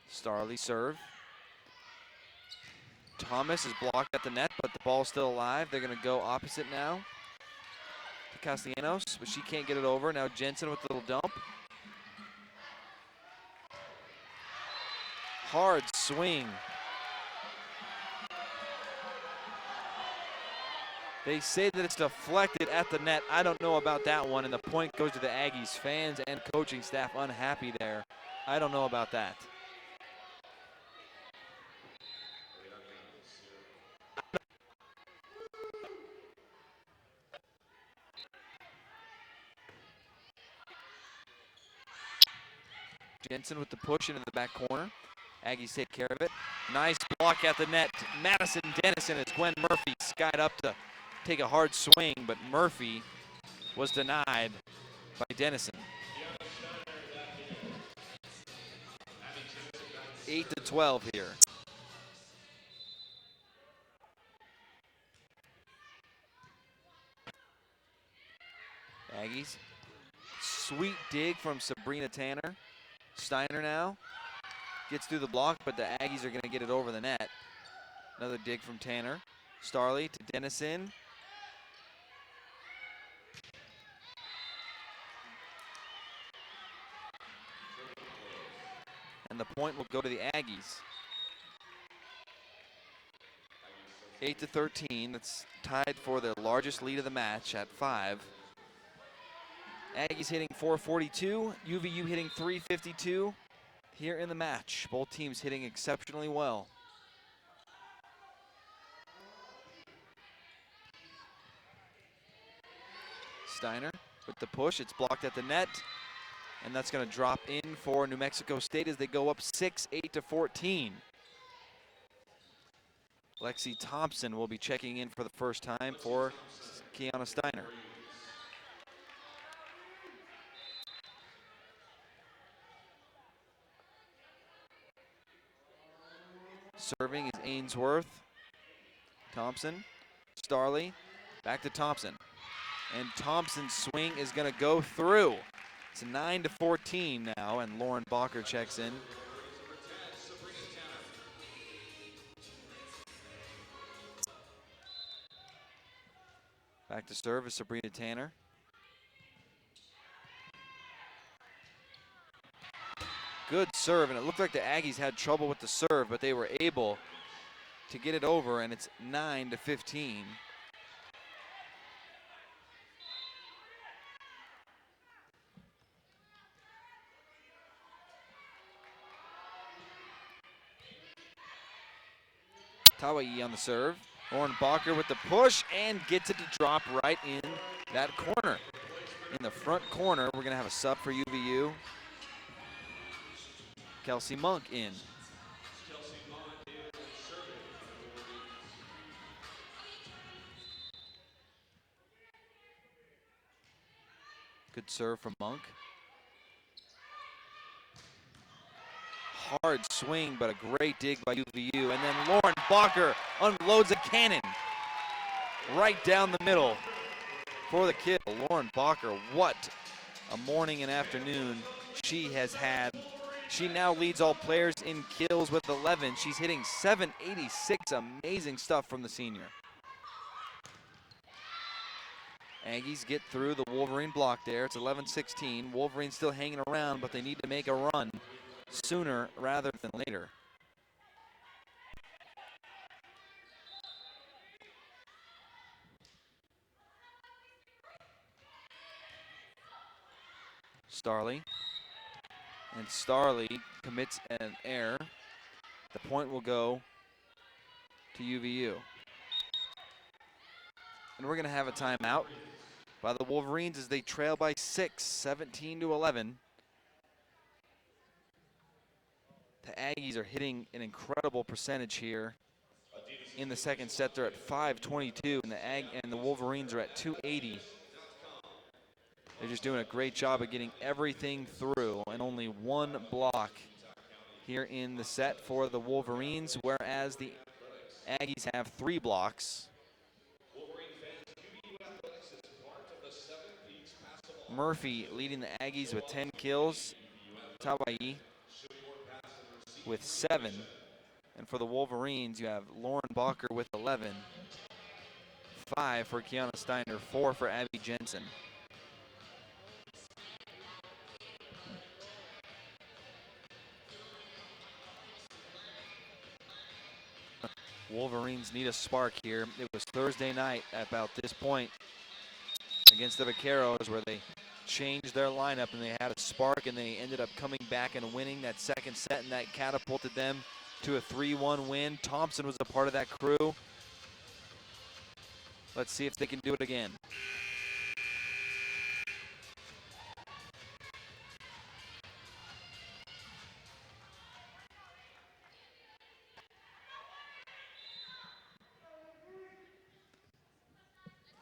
STARLEY serve. Thomas is blocked at the net, but the ball's still alive. They're going to go opposite now to Castellanos, but she can't get it over. Now JENSEN with a little dump. Hard swing They say that it's deflected at the net. I don't know about that one, and the point goes to the Aggies. Fans and coaching staff unhappy there. I don't know about that. Jensen with the push into the back corner. Aggies take care of it. Nice block at the net. Madison Dennison as Gwen Murphy skied up to take a hard swing, but Murphy was denied by Dennison. 8-12 here. Aggies. Sweet dig from Sabrina Tanner. Steiner now gets through the block, but the Aggies are going to get it over the net. Another dig from Tanner. STARLEY to Dennison. And the point will go to the Aggies. 8-13. That's tied for their largest lead of the match at 5. Aggies hitting 442, UVU hitting 352 here in the match. Both teams hitting exceptionally well. Steiner with the push, it's blocked at the net, and that's going to drop in for New Mexico State as they go up 6, 8-14. Lexi Thompson will be checking in for the first time for KIAHNA Steiner. Serving is Ainsworth. Thompson, STARLEY, back to Thompson. And Thompson's swing is going to go through. It's 9-14 now, and Lauren Bakker checks in. Back to serve is Sabrina Tanner. Good serve, and it looked like the Aggies had trouble with the serve, but they were able to get it over, and it's 9-15. Tawaii on the serve. Lauren Bakker with the push and gets it to drop right in that corner. In the front corner, we're going to have a sub for UVU. Kelsey Monk in. Good serve from Monk. Hard swing, but a great dig by UVU. And then Lauren Bakker unloads a cannon right down the middle for the kill. Lauren Bakker, what a morning and afternoon she has had. She now leads all players in kills with 11. She's hitting .786. Amazing stuff from the senior. Aggies get through the Wolverine block there. It's 11-16. Wolverine still hanging around, but they need to make a run sooner rather than later. STARLEY. And STARLEY commits an error. The point will go to UVU. And we're going to have a timeout by the Wolverines as they trail by 6, 17-11. The Aggies are hitting an incredible percentage here in the second set. They're at .522, and the Wolverines are at .280. They're just doing a great job of getting everything through, and only one block here in the set for the Wolverines, whereas the Aggies have 3 blocks. Murphy leading the Aggies with 10 kills. Tawaii with 7. And for the Wolverines, you have Lauren Bakker with 11. 5 for KIAHNA Steiner, 4 for Abby Jensen. Wolverines need a spark here. It was Thursday night at about this point against the Vaqueros where they changed their lineup and they had a spark and they ended up coming back and winning that second set, and that catapulted them to a 3-1 win. Thompson was a part of that crew. Let's see if they can do it again.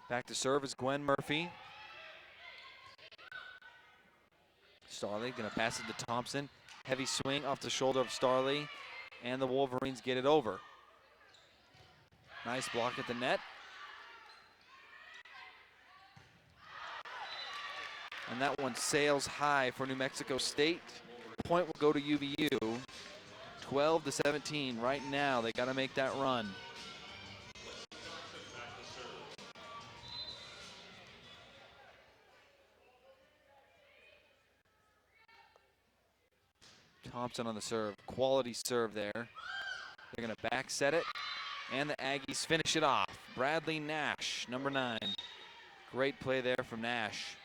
Back to serve is Gwen Murphy. STARLEY gonna pass it to Thompson. Heavy swing off the shoulder of STARLEY, and the Wolverines get it over. Nice block at the net. And that one sails high for New Mexico State. Point will go to UVU. 12-17 right now. They gotta make that run. Thompson on the serve. Quality serve there. They're going to back set it, and the Aggies finish it off. Bradley Nash, number 9. Great play there from Nash.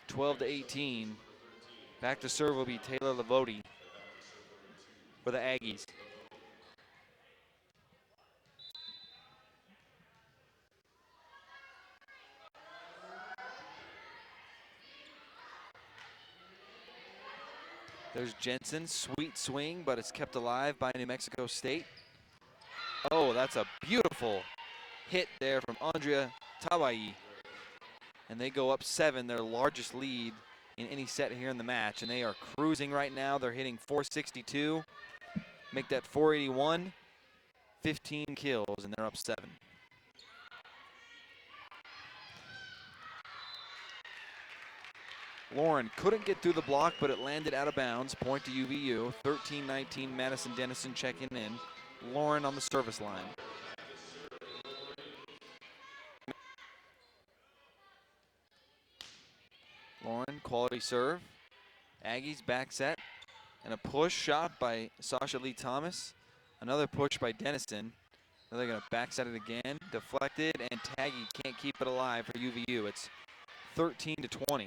12-18. Back to serve will be Taylor Lavote for the Aggies. There's Jensen, sweet swing, but it's kept alive by New Mexico State. Oh, that's a beautiful hit there from Andrea Tawai. And they go up 7, their largest lead in any set here in the match. And they are cruising right now. They're hitting .462, make that .481, 15 kills, and they're up 7. Lauren couldn't get through the block, but it landed out of bounds. Point to UVU. 13-19, Madison Dennison checking in. Lauren on the service line. Lauren, quality serve. Aggies back set. And a push shot by Sasha Lee Thomas. Another push by Dennison. Now they're going to back set it again. Deflected, and Taggy can't keep it alive for UVU. It's 13-20.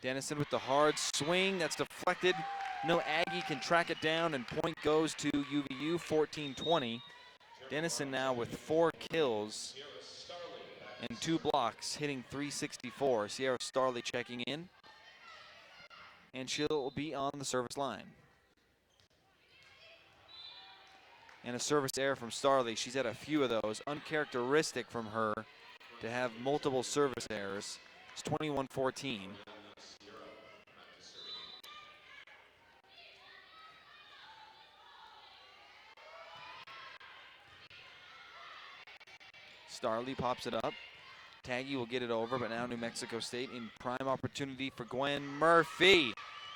Dennison with the hard swing, that's deflected. No Aggie can track it down, and point goes to UVU, 14-20. Dennison now with 4 kills and 2 blocks, hitting .364. Sierra STARLEY checking in, and she'll be on the service line. And a service error from STARLEY. She's had a few of those. Uncharacteristic from her to have multiple service errors. It's 21-14. STARLEY pops it up. Taggy will get it over, but now New Mexico State in prime opportunity for Gwen Murphy.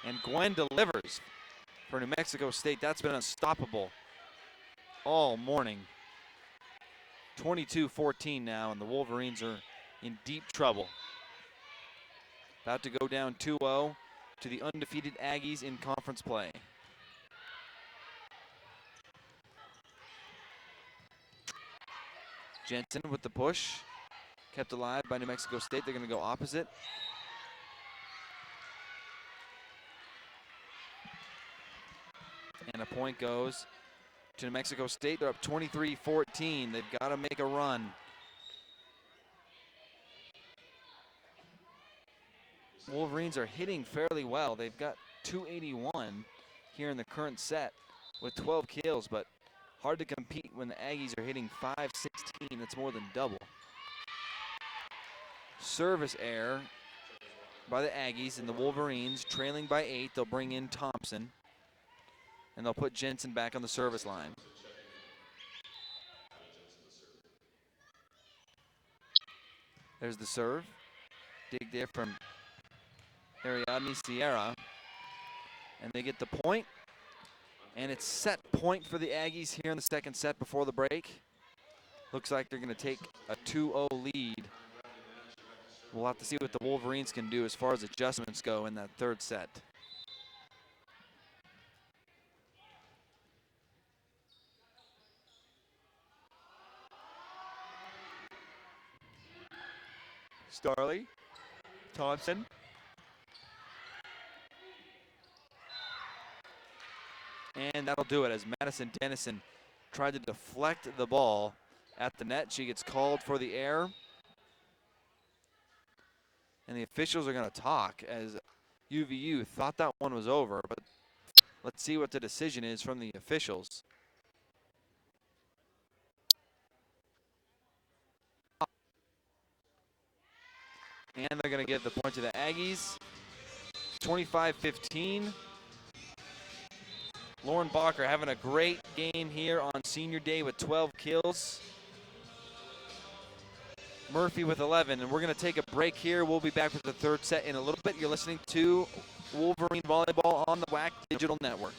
And Gwen delivers for New Mexico State. That's been unstoppable all morning. 22-14 now, and the Wolverines are in deep trouble. About to go down 2-0 to the undefeated Aggies in conference play. Jensen with the push, kept alive by New Mexico State. They're going to go opposite. And a point goes to New Mexico State. They're up 23-14. They've got to make a run. Wolverines are hitting fairly well. They've got .281 here in the current set with 12 kills, but hard to compete when the Aggies are hitting .516. That's more than double. Service error by the Aggies, and the Wolverines trailing by 8. They'll bring in Thompson, and they'll put Jensen back on the service line. There's the serve. Dig there from Ariadne Sierra, and they get the point. And it's set point for the Aggies here in the second set before the break. Looks like they're going to take a 2-0 lead. We'll have to see what the Wolverines can do as far as adjustments go in that third set. STARLEY, Thompson. And that'll do it as Madison Dennison tried to deflect the ball at the net. She gets called for the error. And the officials are going to talk as UVU thought that one was over, but let's see what the decision is from the officials. And they're going to give the point to the Aggies. 25-15. Lauren Bakker having a great game here on senior day with 12 kills. Murphy with 11, and we're going to take a break here. We'll be back with the third set in a little bit. You're listening to Wolverine Volleyball on the WAC Digital Network.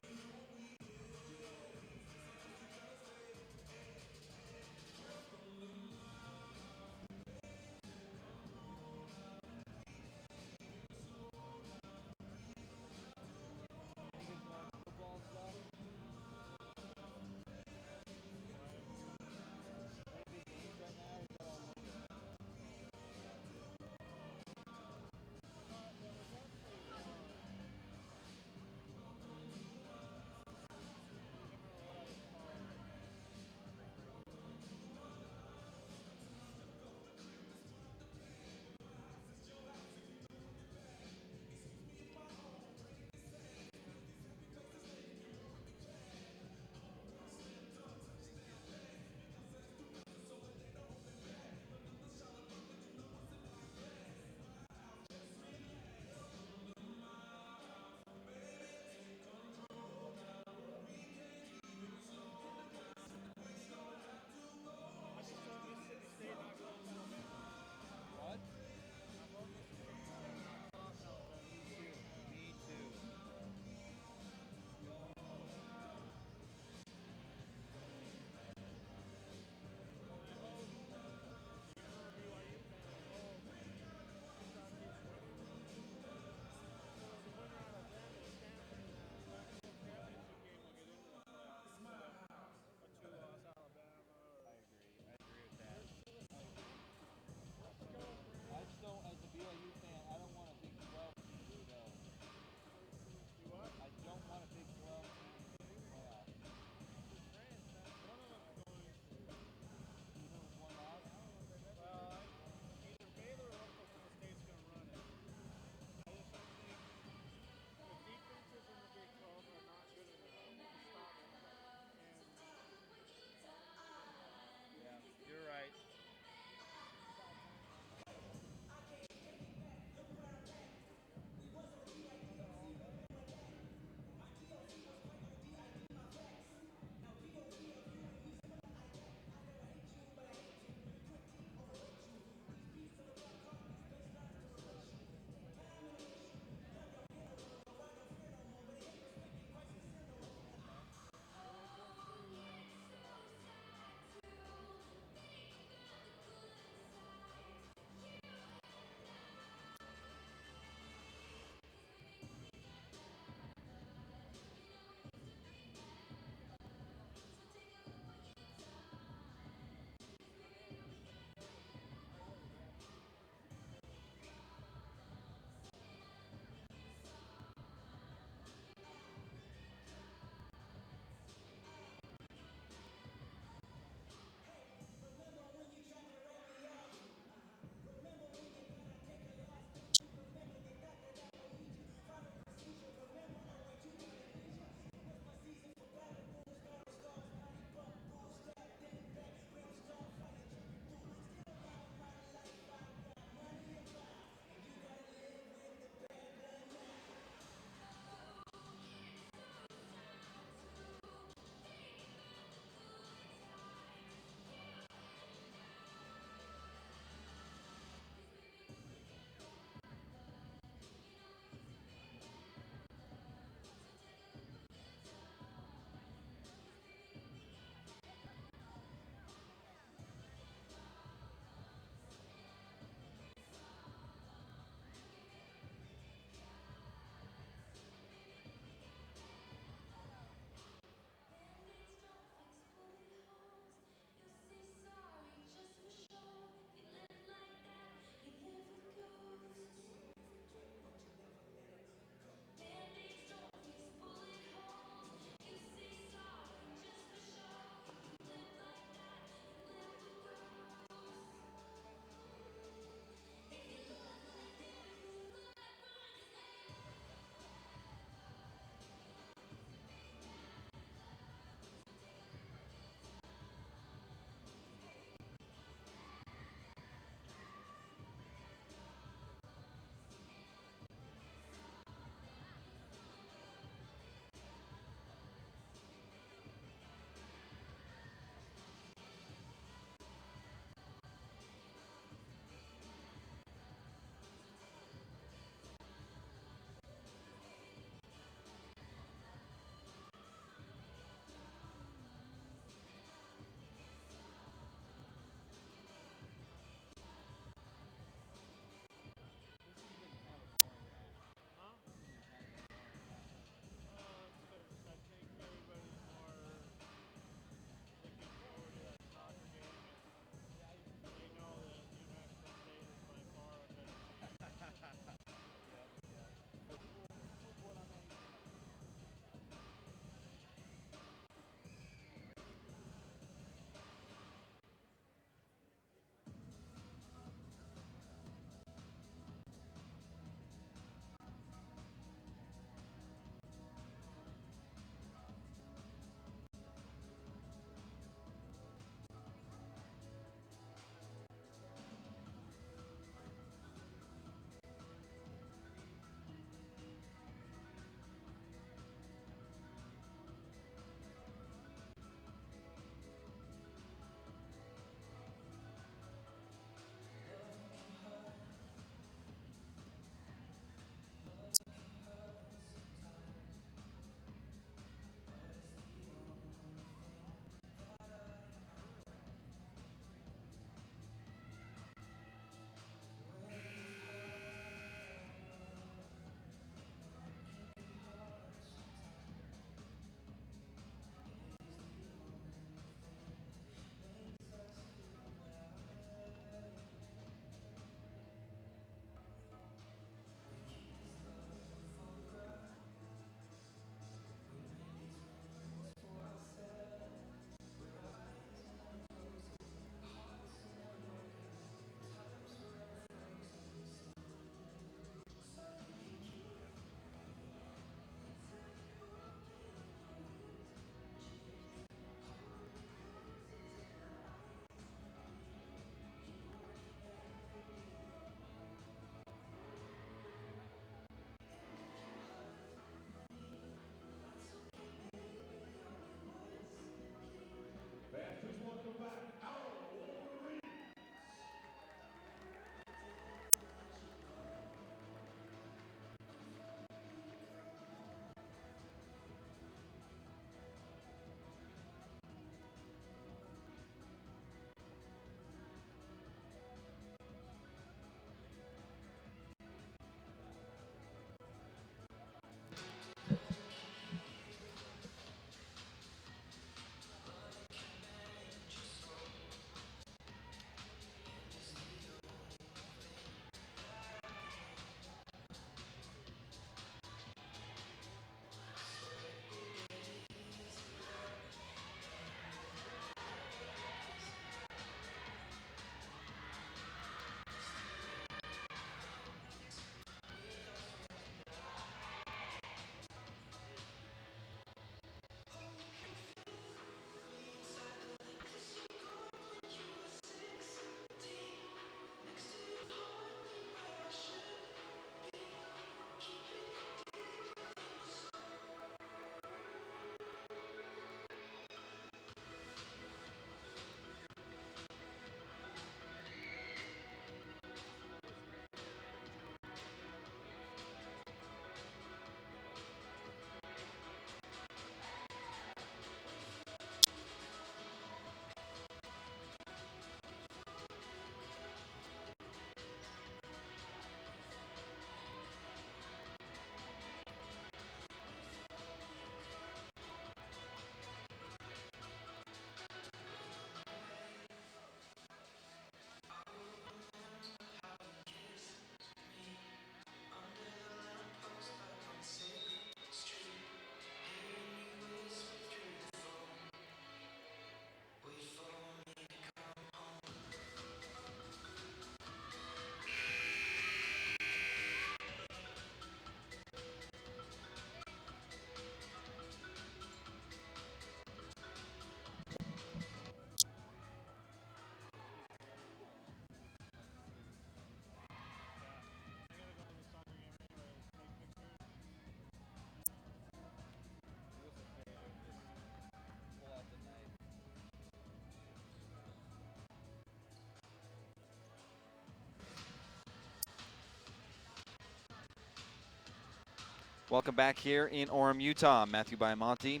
Welcome back here in Orem, Utah. Matthew Baiamonte.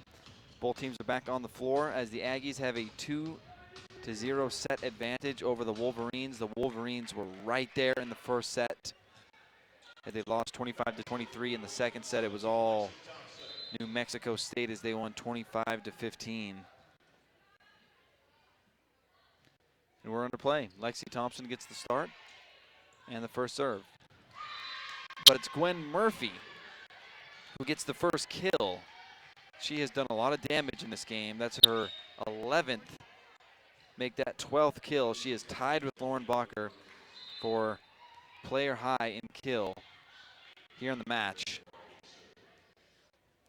Both teams are back on the floor as the Aggies have a 2-0 set advantage over the Wolverines. The Wolverines were right there in the first set. They lost 25-23 in the second set. It was all New Mexico State as they won 25-15. And we're under play. Lexi Thompson gets the start and the first serve. But it's Gwen Murphy who gets the first kill. She has done a lot of damage in this game. That's her 11th. Make that 12th kill. She is tied with Lauren Bakker for player high in kill here in the match.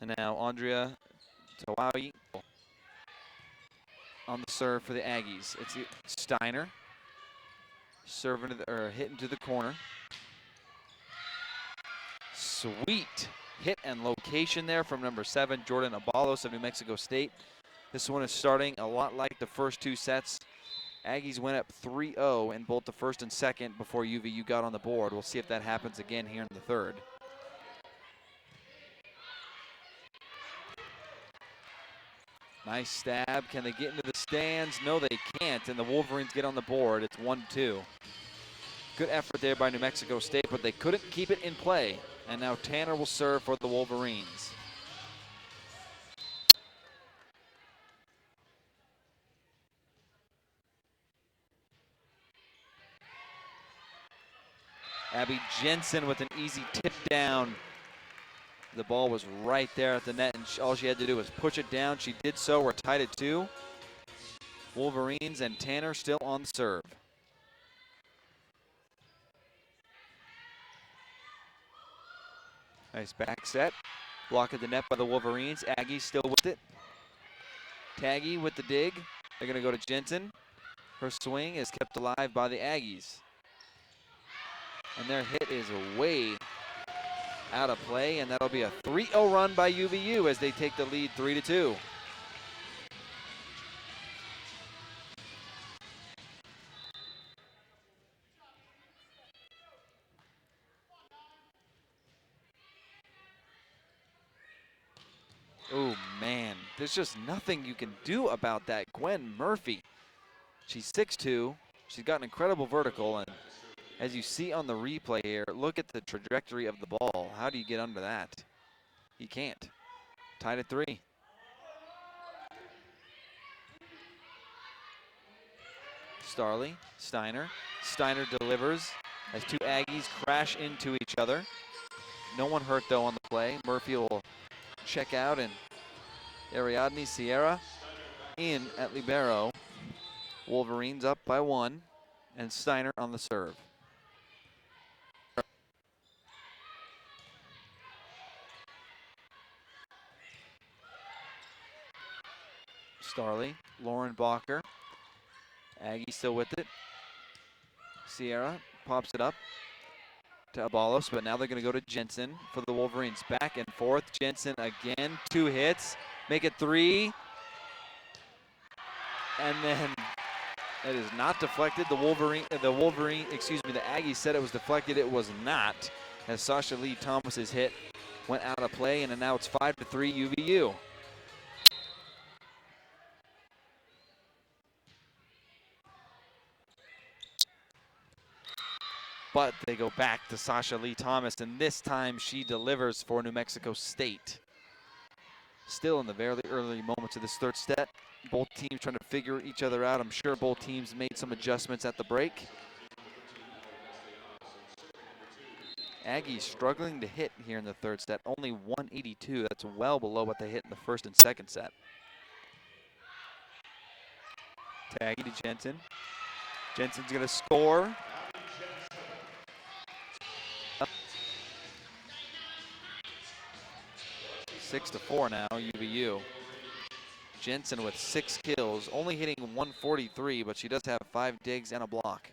And now Andrea Tawawi on the serve for the Aggies. It's Steiner serving or hitting to the corner. Sweet hit and location there from number 7, Jordan Abalos of New Mexico State. This one is starting a lot like the first two sets. Aggies went up 3-0 in both the first and second before UVU got on the board. We'll see if that happens again here in the third. Nice stab. Can they get into the stands? No, they can't, and the Wolverines get on the board. It's 1-2. Good effort there by New Mexico State, but they couldn't keep it in play. And now Tanner will serve for the Wolverines. Abby Jensen with an easy tip down. The ball was right there at the net, and all she had to do was push it down. She did so. We're tied at 2. Wolverines and Tanner still on the serve. Nice back set. Block at the net by the Wolverines. Aggie still with it. Taggy with the dig. They're going to go to Jensen. Her swing is kept alive by the Aggies. And their hit is way out of play, and that'll be a 3-0 run by UVU as they take the lead 3-2. Oh man, there's just nothing you can do about that. Gwen Murphy, she's 6'2", she's got an incredible vertical, and as you see on the replay here, look at the trajectory of the ball. How do you get under that? You can't. Tied at 3. STARLEY, Steiner. Steiner delivers as two Aggies crash into each other. No one hurt though on the play. Murphy will check out, and Ariadne Sierra in at libero. Wolverines up by 1, and Steiner on the serve. STARLEY, Lauren Bakker. Aggie still with it. Sierra pops it up to Abalos, but now they're going to go to Jensen for the Wolverines. Back and forth. Jensen again. 2 hits. Make it 3. And then it is not deflected. The Aggies said it was deflected. It was not, as Sasha Lee Thomas's hit went out of play, and now it's 5-3 UVU. But they go back to Sasha Lee Thomas, and this time she delivers for New Mexico State. Still in the very early moments of this third set. Both teams trying to figure each other out. I'm sure both teams made some adjustments at the break. Aggies struggling to hit here in the third set. Only 182. That's well below what they hit in the first and second set. Taggy to Jensen. Jensen's going to score. 6-4 now, UVU. Jensen with 6 kills, only hitting 143, but she does have 5 digs and a block.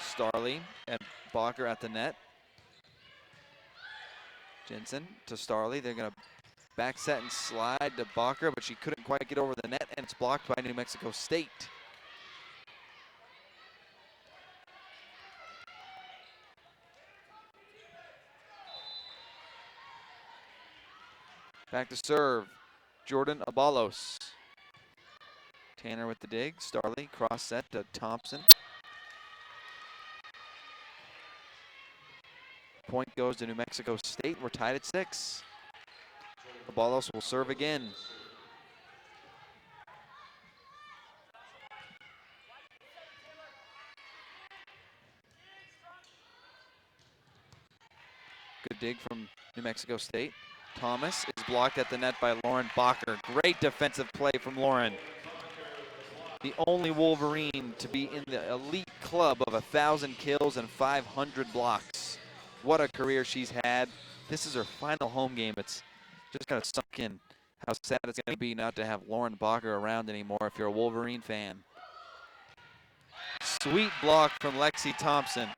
STARLEY and Bakker at the net. Jensen to STARLEY. They're going to back set and slide to Bakker, but she couldn't quite get over the net, and it's blocked by New Mexico State. Back to serve, Jordan Abalos. Tanner with the dig, STARLEY, cross set to Thompson. Point goes to New Mexico State. We're tied at 6. Abalos will serve again. Good dig from New Mexico State. Thomas is blocked at the net by Lauren Bakker. Great defensive play from Lauren. The only Wolverine to be in the elite club of 1,000 kills and 500 blocks. What a career she's had. This is her final home game. It's just kind of sunk in how sad it's going to be not to have Lauren Bakker around anymore if you're a Wolverine fan. Sweet block from Lexi Thompson.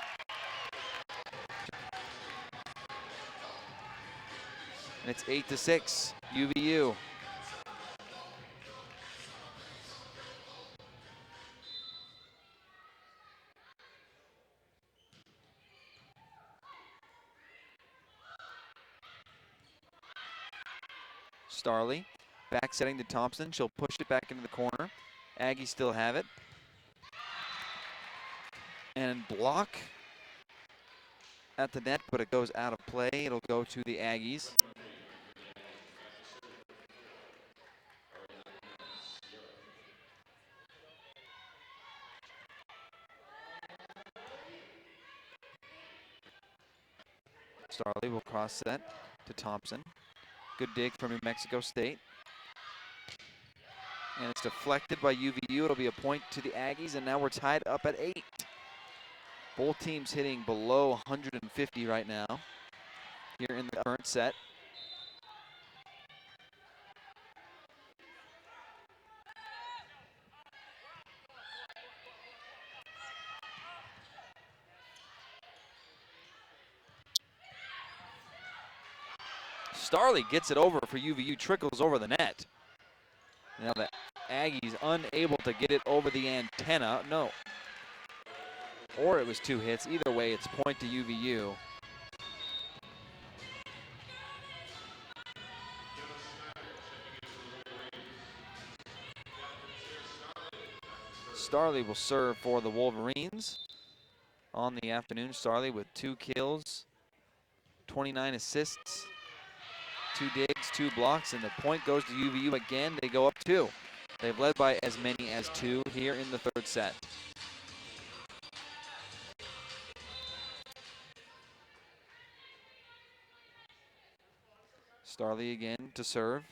And it's 8-6, UVU. STARLEY back setting to Thompson. She'll push it back into the corner. Aggies still have it. And block at the net, but it goes out of play. It'll go to the Aggies. STARLEY will cross set to Thompson. Good dig from New Mexico State. And it's deflected by UVU. It'll be a point to the Aggies, and now we're tied up at 8. Both teams hitting below 150 right now here in the current set. STARLEY gets it over for UVU, trickles over the net. Now the Aggies unable to get it over the antenna. No. Or it was 2 hits. Either way, it's point to UVU. STARLEY will serve for the Wolverines on the afternoon. STARLEY with 2 kills, 29 assists, 2 digs, 2 blocks, and the point goes to UVU again. They go up 2. They've led by as many as 2 here in the third set. STARLEY again to serve.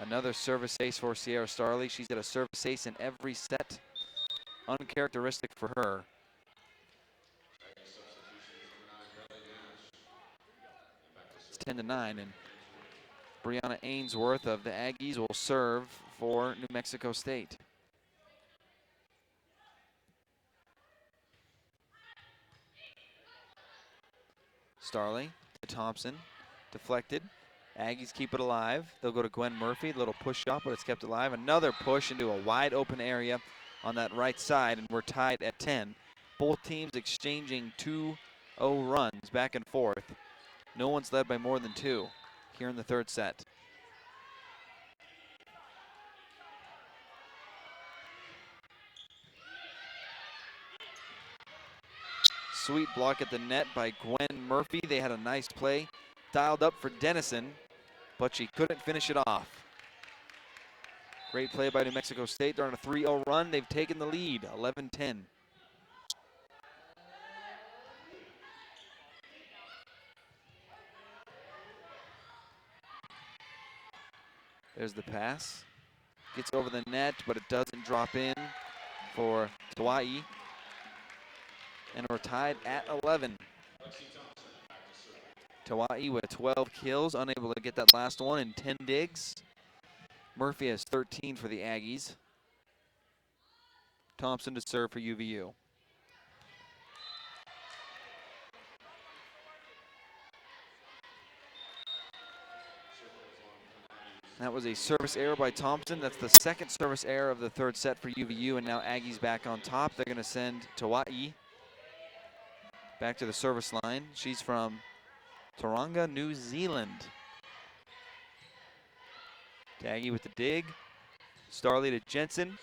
Another service ace for Sierra STARLEY. She's got a service ace in every set. Uncharacteristic for her. It's 10-9, and Brianna Ainsworth of the Aggies will serve for New Mexico State. STARLEY to Thompson, deflected. Aggies keep it alive. They'll go to Gwen Murphy, little push up, but it's kept alive. Another push into a wide open area on that right side, and we're tied at 10. Both teams exchanging 2-0 runs back and forth. No one's led by more than 2 here in the third set. Sweet block at the net by Gwen Murphy. They had a nice play dialed up for Dennison, but she couldn't finish it off. Great play by New Mexico State. They're on a 3-0 run. They've taken the lead, 11-10. There's the pass. Gets over the net, but it doesn't drop in for Hawaii. And we're tied at 11. Hawaii with 12 kills, unable to get that last one in 10 digs. Murphy has 13 for the Aggies. Thompson to serve for UVU. That was a service error by Thompson. That's the second service error of the third set for UVU, and now Aggies back on top. They're going to send Hawaii back to the service line. She's from Tauranga, New Zealand. Taggy with the dig. STARLEY to JENSEN.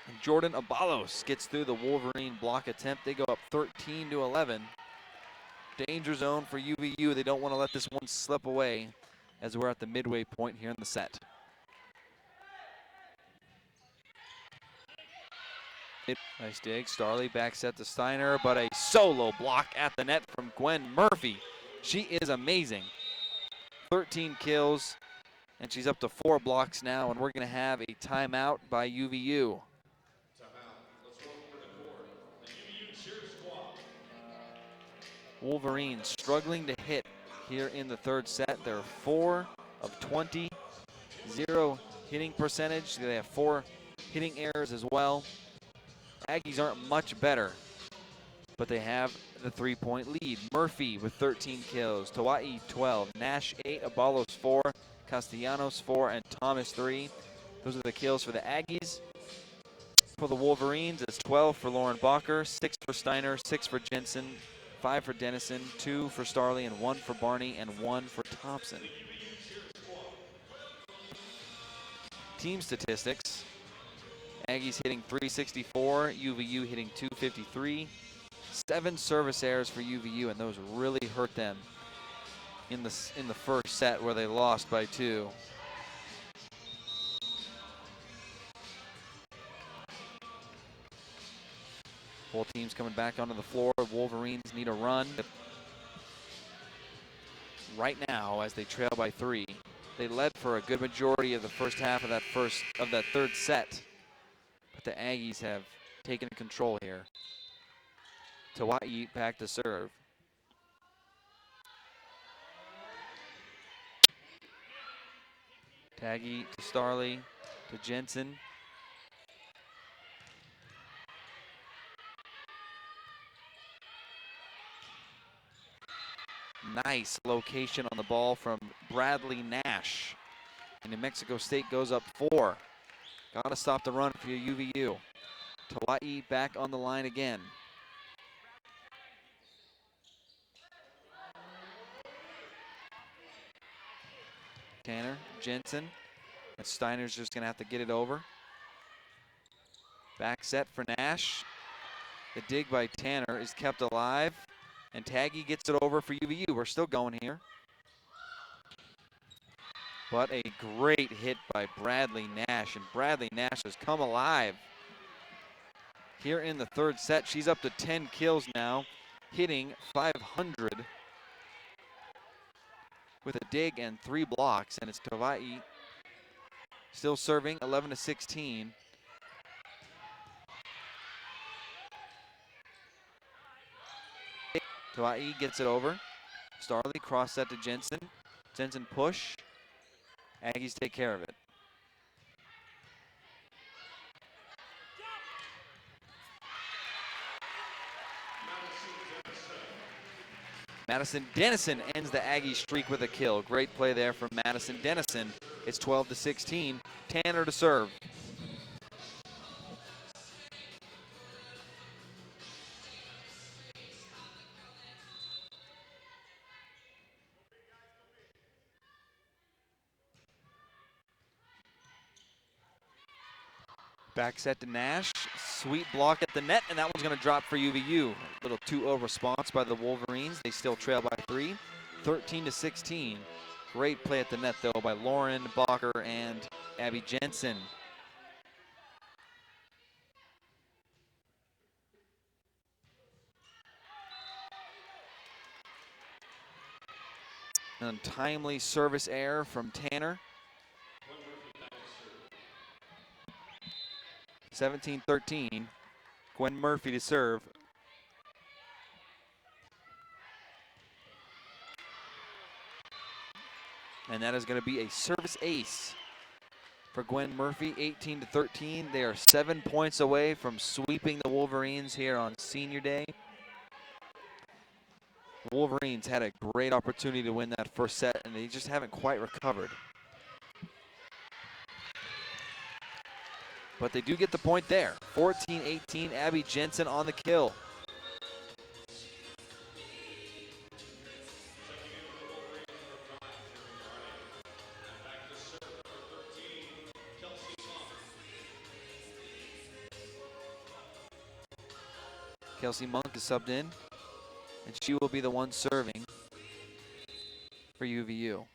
And Jordan Abalos gets through the Wolverine block attempt. They go up 13-11. Danger zone for UVU. They don't want to let this one slip away as we're at the midway point here in the set. Nice dig. STARLEY back set to STEINER, but a solo block at the net from Gwen Murphy. She is amazing. 13 kills, and she's up to 4 blocks now, and we're going to have a timeout by UVU. Wolverines struggling to hit here in the third set. They're 4 of 20, 0 hitting percentage. They have 4 hitting errors as well. Aggies aren't much better, but they have the 3-point lead. Murphy with 13 kills, Tawai 12, Nash 8, Abalos 4, Castellanos 4, and Thomas 3. Those are the kills for the Aggies. For the Wolverines, it's 12 for Lauren Bakker, 6 for STEINER, 6 for JENSEN, 5 for Dennison, 2 for STARLEY, and 1 for BARNEY, and 1 for Thompson. Team statistics. Aggies hitting 364, UVU hitting 253. 7 service errors for UVU, and those really hurt them in the first set where they lost by 2. Both teams coming back onto the floor. Wolverines need a run right now as they trail by 3. They led for a good majority of the first half of that third set. The Aggies have taken control here. Tawai back to serve. Taggy to STARLEY to JENSEN. Nice location on the ball from Bradley Nash. And New Mexico State goes up 4. Gotta stop the run for your UVU. Tawai back on the line again. Tanner, JENSEN, and STEINER's just gonna have to get it over. Back set for Nash. The dig by Tanner is kept alive, and Taggy gets it over for UVU. We're still going here. But a great hit by Bradley Nash, and Bradley Nash has come alive here in the third set. She's up to 10 kills now, hitting 500 with a dig and 3 blocks, and it's Tawai still serving, 11-16. Tawai gets it over. STARLEY cross set to JENSEN. JENSEN push. Aggies take care of it. Madison Dennison ends the Aggie streak with a kill. Great play there from Madison Dennison. It's 12-16. Tanner to serve. Back set to Nash. Sweet block at the net, and that one's going to drop for UVU. A little 2-0 response by the Wolverines. They still trail by 3, 13-16. Great play at the net, though, by Lauren Bakker and Abby JENSEN. An untimely service error from Tanner. 17-13. Gwen Murphy to serve. And that is going to be a service ace for Gwen Murphy, 18-13. They are 7 points away from sweeping the Wolverines here on Senior Day. Wolverines had a great opportunity to win that first set, and they just haven't quite recovered. But they do get the point there. 14-18, Abby JENSEN on the kill. Kelsey Monk is subbed in, and she will be the one serving for UVU.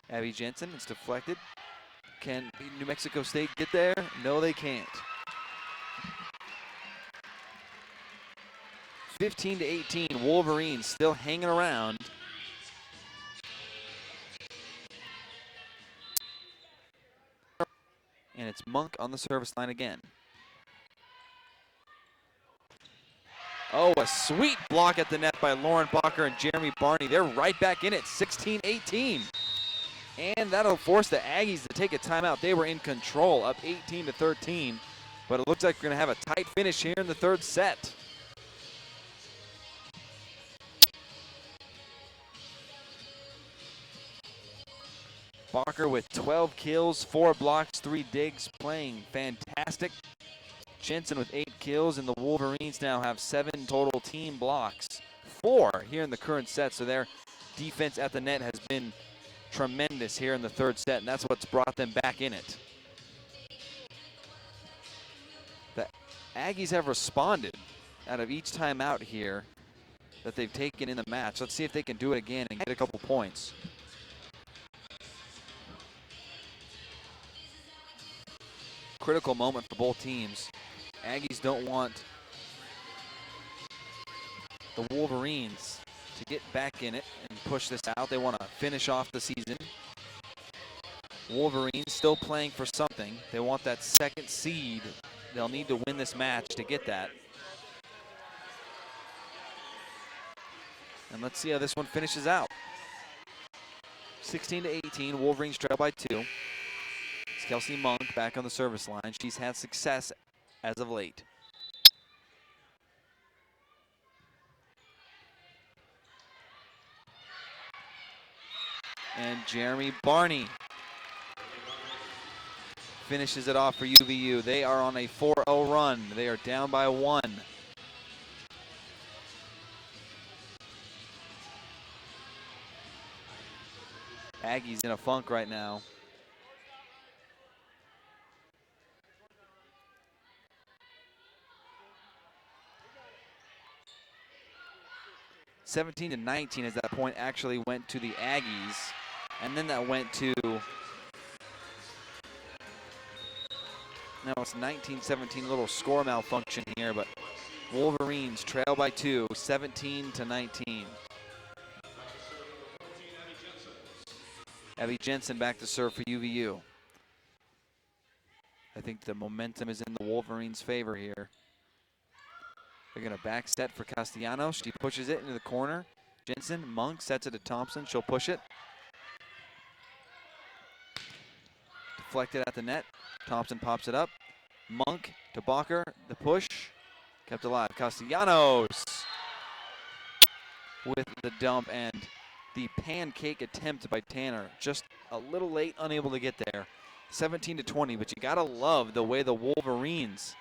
Abby Jensen, it's deflected. Can New Mexico State get there? No, they can't. 15-18, Wolverines still hanging around. And it's Monk on the service line again. Oh, a sweet block at the net by Lauren Bakker and Jeremy Barney. They're right back in it, 16-18. And that'll force the Aggies to take a timeout. They were in control, up 18-13. But it looks like we're going to have a tight finish here in the third set. Bakker with 12 kills, 4 blocks, 3 digs, playing fantastic. Jensen with 8 kills, and the Wolverines now have 7 total team blocks. 4 here in the current set, so their defense at the net has been tremendous here in the third set, and that's what's brought them back in it. The Aggies have responded out of each timeout here that they've taken in the match. Let's see if they can do it again and get a couple points. Critical moment for both teams. Aggies don't want the Wolverines to get back in it and push this out. They want to finish off the season. Wolverines still playing for something. They want that second seed. They'll need to win this match to get that. And let's see how this one finishes out. 16-18, Wolverines trail by 2. It's Kelsey Monk back on the service line. She's had success as of late. And Jeremy Barney finishes it off for UVU. They are on a 4-0 run. They are down by 1. Aggies in a funk right now. (17-19) as that point actually went to the Aggies, and then that went to, now it's 19-17, a little score malfunction here, but Wolverines trail by 2, 17-19. Abby Jensen back to serve for UVU. I think the momentum is in the Wolverines' favor here. They're going to back set for Castellanos. She pushes it into the corner. Jensen, Monk sets it to Thompson. She'll push it. Deflected at the net. Thompson pops it up. Monk to Bakker. The push. Kept alive. Castellanos with the dump, and the pancake attempt by Tanner. Just a little late, unable to get there. 17-20, but you got to love the way the Wolverines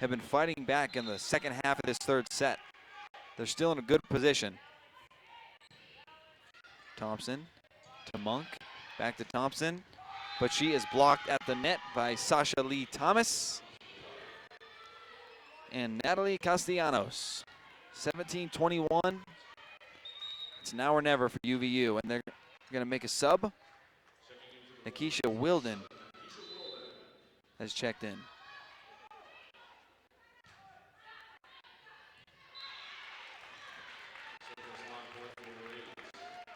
have been fighting back in the second half of this third set. They're still in a good position. Thompson to Monk, back to Thompson, but she is blocked at the net by Sasha Lee Thomas and Natalie Castellanos. 17-21. It's now or never for UVU, and they're going to make a sub. Nikisha Wilden has checked in.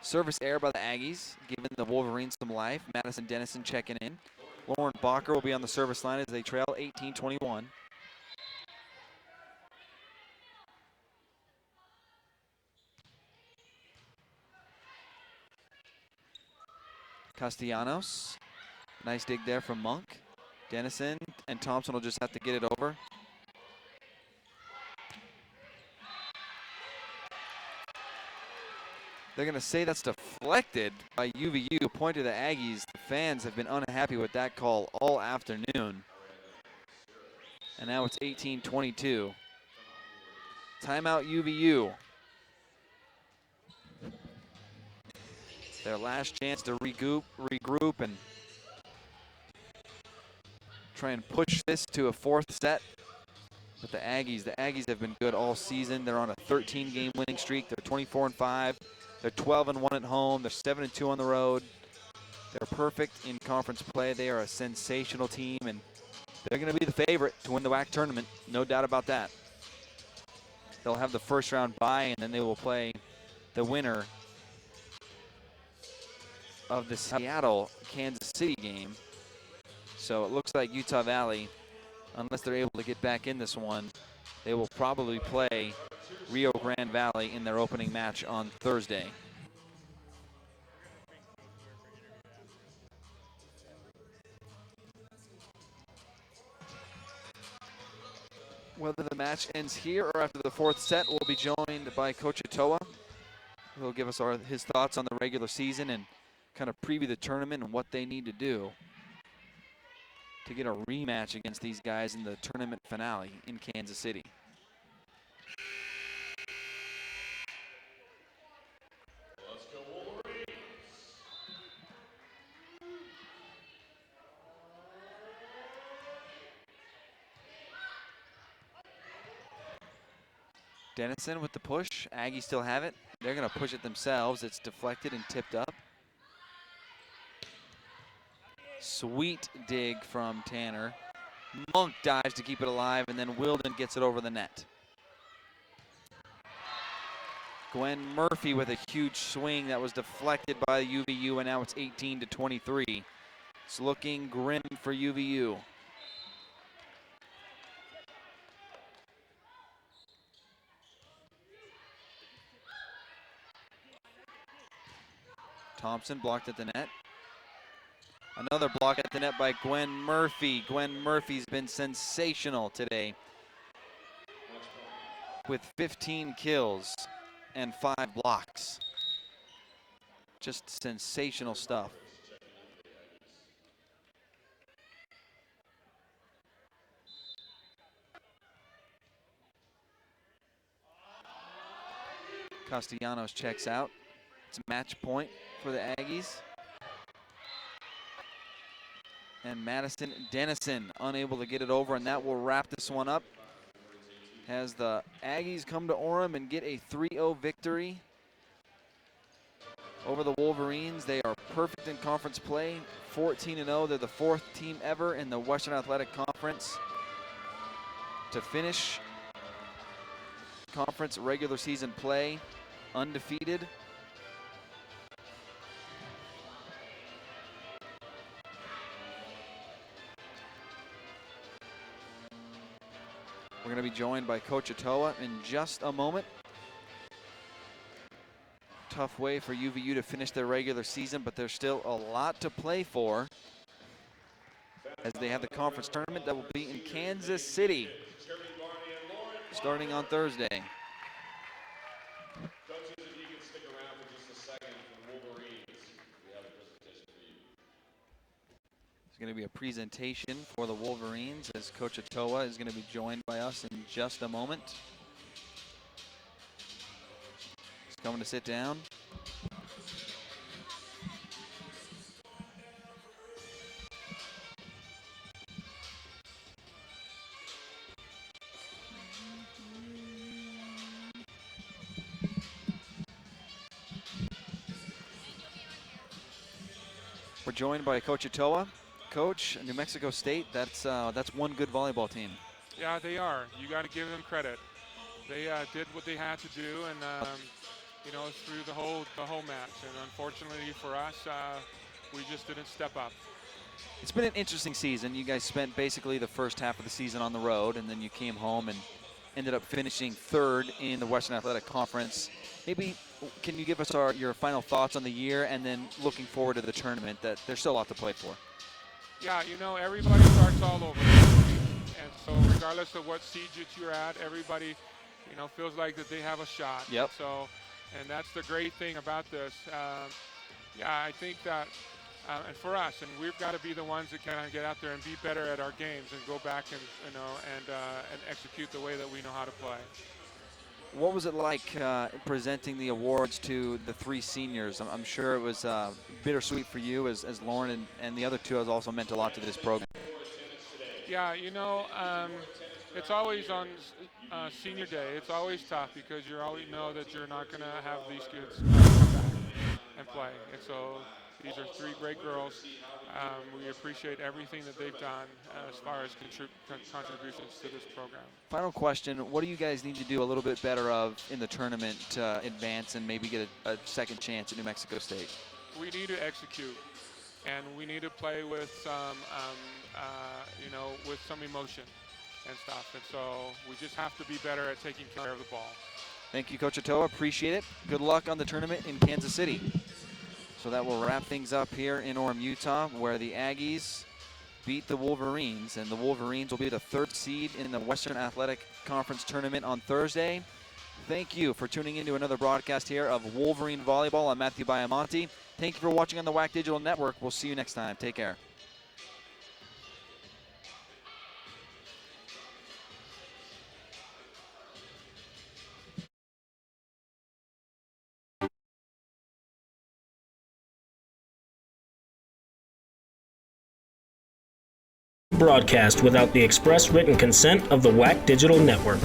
Service error by the Aggies, giving the Wolverines some life. Madison Dennison checking in. Lauren Bakker will be on the service line as they trail 18-21. Castellanos, nice dig there from Monk. Dennison and Thompson will just have to get it over. They're going to say that's deflected by UVU. Point to the Aggies. The fans have been unhappy with that call all afternoon. And now it's 18-22. Timeout UVU. Their last chance to regroup and try and push this to a fourth set. But the Aggies have been good all season. They're on a 13-game winning streak. They're 24-5. They're 12-1 at home. They're 7-2 on the road. They're perfect in conference play. They are a sensational team, and they're going to be the favorite to win the WAC tournament. No doubt about that. They'll have the first round bye, and then they will play the winner of the Seattle-Kansas City game. So it looks like Utah Valley, unless they're able to get back in this one, they will probably play Rio Grande Valley in their opening match on Thursday. Whether the match ends here or after the fourth set, we'll be joined by Coach Atoa, who will give us his thoughts on the regular season and kind of preview the tournament and what they need to do to get a rematch against these guys in the tournament finale in Kansas City. Let's go Wolverines. Dennison with the push. Aggies still have it. They're going to push it themselves. It's deflected and tipped up. Sweet dig from Tanner. Monk dives to keep it alive, and then Wilden gets it over the net. Gwen Murphy with a huge swing that was deflected by UVU, and now it's 18-23. It's looking grim for UVU. Thompson blocked at the net. Another block at the net by Gwen Murphy. Gwen Murphy's been sensational today with 15 kills and 5 blocks. Just sensational stuff. Castellanos checks out. It's a match point for the Aggies. And Madison Dennison unable to get it over, and that will wrap this one up as the Aggies come to Orem and get a 3-0 victory over the Wolverines. They are perfect in conference play, 14-0. They're the 4th team ever in the Western Athletic Conference to finish conference regular season play undefeated. We're going to be joined by Coach Atoa in just a moment. Tough way for UVU to finish their regular season, but there's still a lot to play for as they have the conference tournament that will be in Kansas City starting on Thursday. There's going to be a presentation for the Wolverines as Coach Atoa is going to be joined by us in just a moment. He's coming to sit down. We're joined by Coach Atoa. Coach, New Mexico State, that's one good volleyball team. Yeah, they are. You got to give them credit. They did what they had to do, and you know, through the whole match. And unfortunately for us, we just didn't step up. It's been an interesting season. You guys spent basically the first half of the season on the road, and then you came home and ended up finishing 3rd in the Western Athletic Conference. Maybe can you give us your final thoughts on the year, and then looking forward to the tournament? That there's still a lot to play for. Yeah, you know, everybody starts all over. And so regardless of what siege you're at, everybody, you know, feels like that they have a shot. Yep. So, and that's the great thing about this. Yeah, I think that, and for us, and we've got to be the ones that kind of get out there and be better at our games and go back and, you know, and execute the way that we know how to play. What was it like presenting the awards to the 3 seniors? I'm sure it was bittersweet for you as Lauren and the other 2 has also meant a lot to this program. Yeah, you know, it's always on senior day. It's always tough because you always know that you're not going to have these kids come back and play. And so these are 3 great girls. We appreciate everything that they've done as far as contributions to this program. Final question, what do you guys need to do a little bit better of in the tournament to advance and maybe get a second chance at New Mexico State? We need to execute, and we need to play with some, you know, with some emotion and stuff. And so we just have to be better at taking care of the ball. Thank you, Coach Otoa. Appreciate it. Good luck on the tournament in Kansas City. So that will wrap things up here in Orem, Utah, where the Aggies beat the Wolverines, and the Wolverines will be the 3rd seed in the Western Athletic Conference tournament on Thursday. Thank you for tuning into another broadcast here of Wolverine Volleyball. I'm Matthew Biamonte. Thank you for watching on the WAC Digital Network. We'll see you next time. Take care. Broadcast without the express written consent of the WAC Digital Network.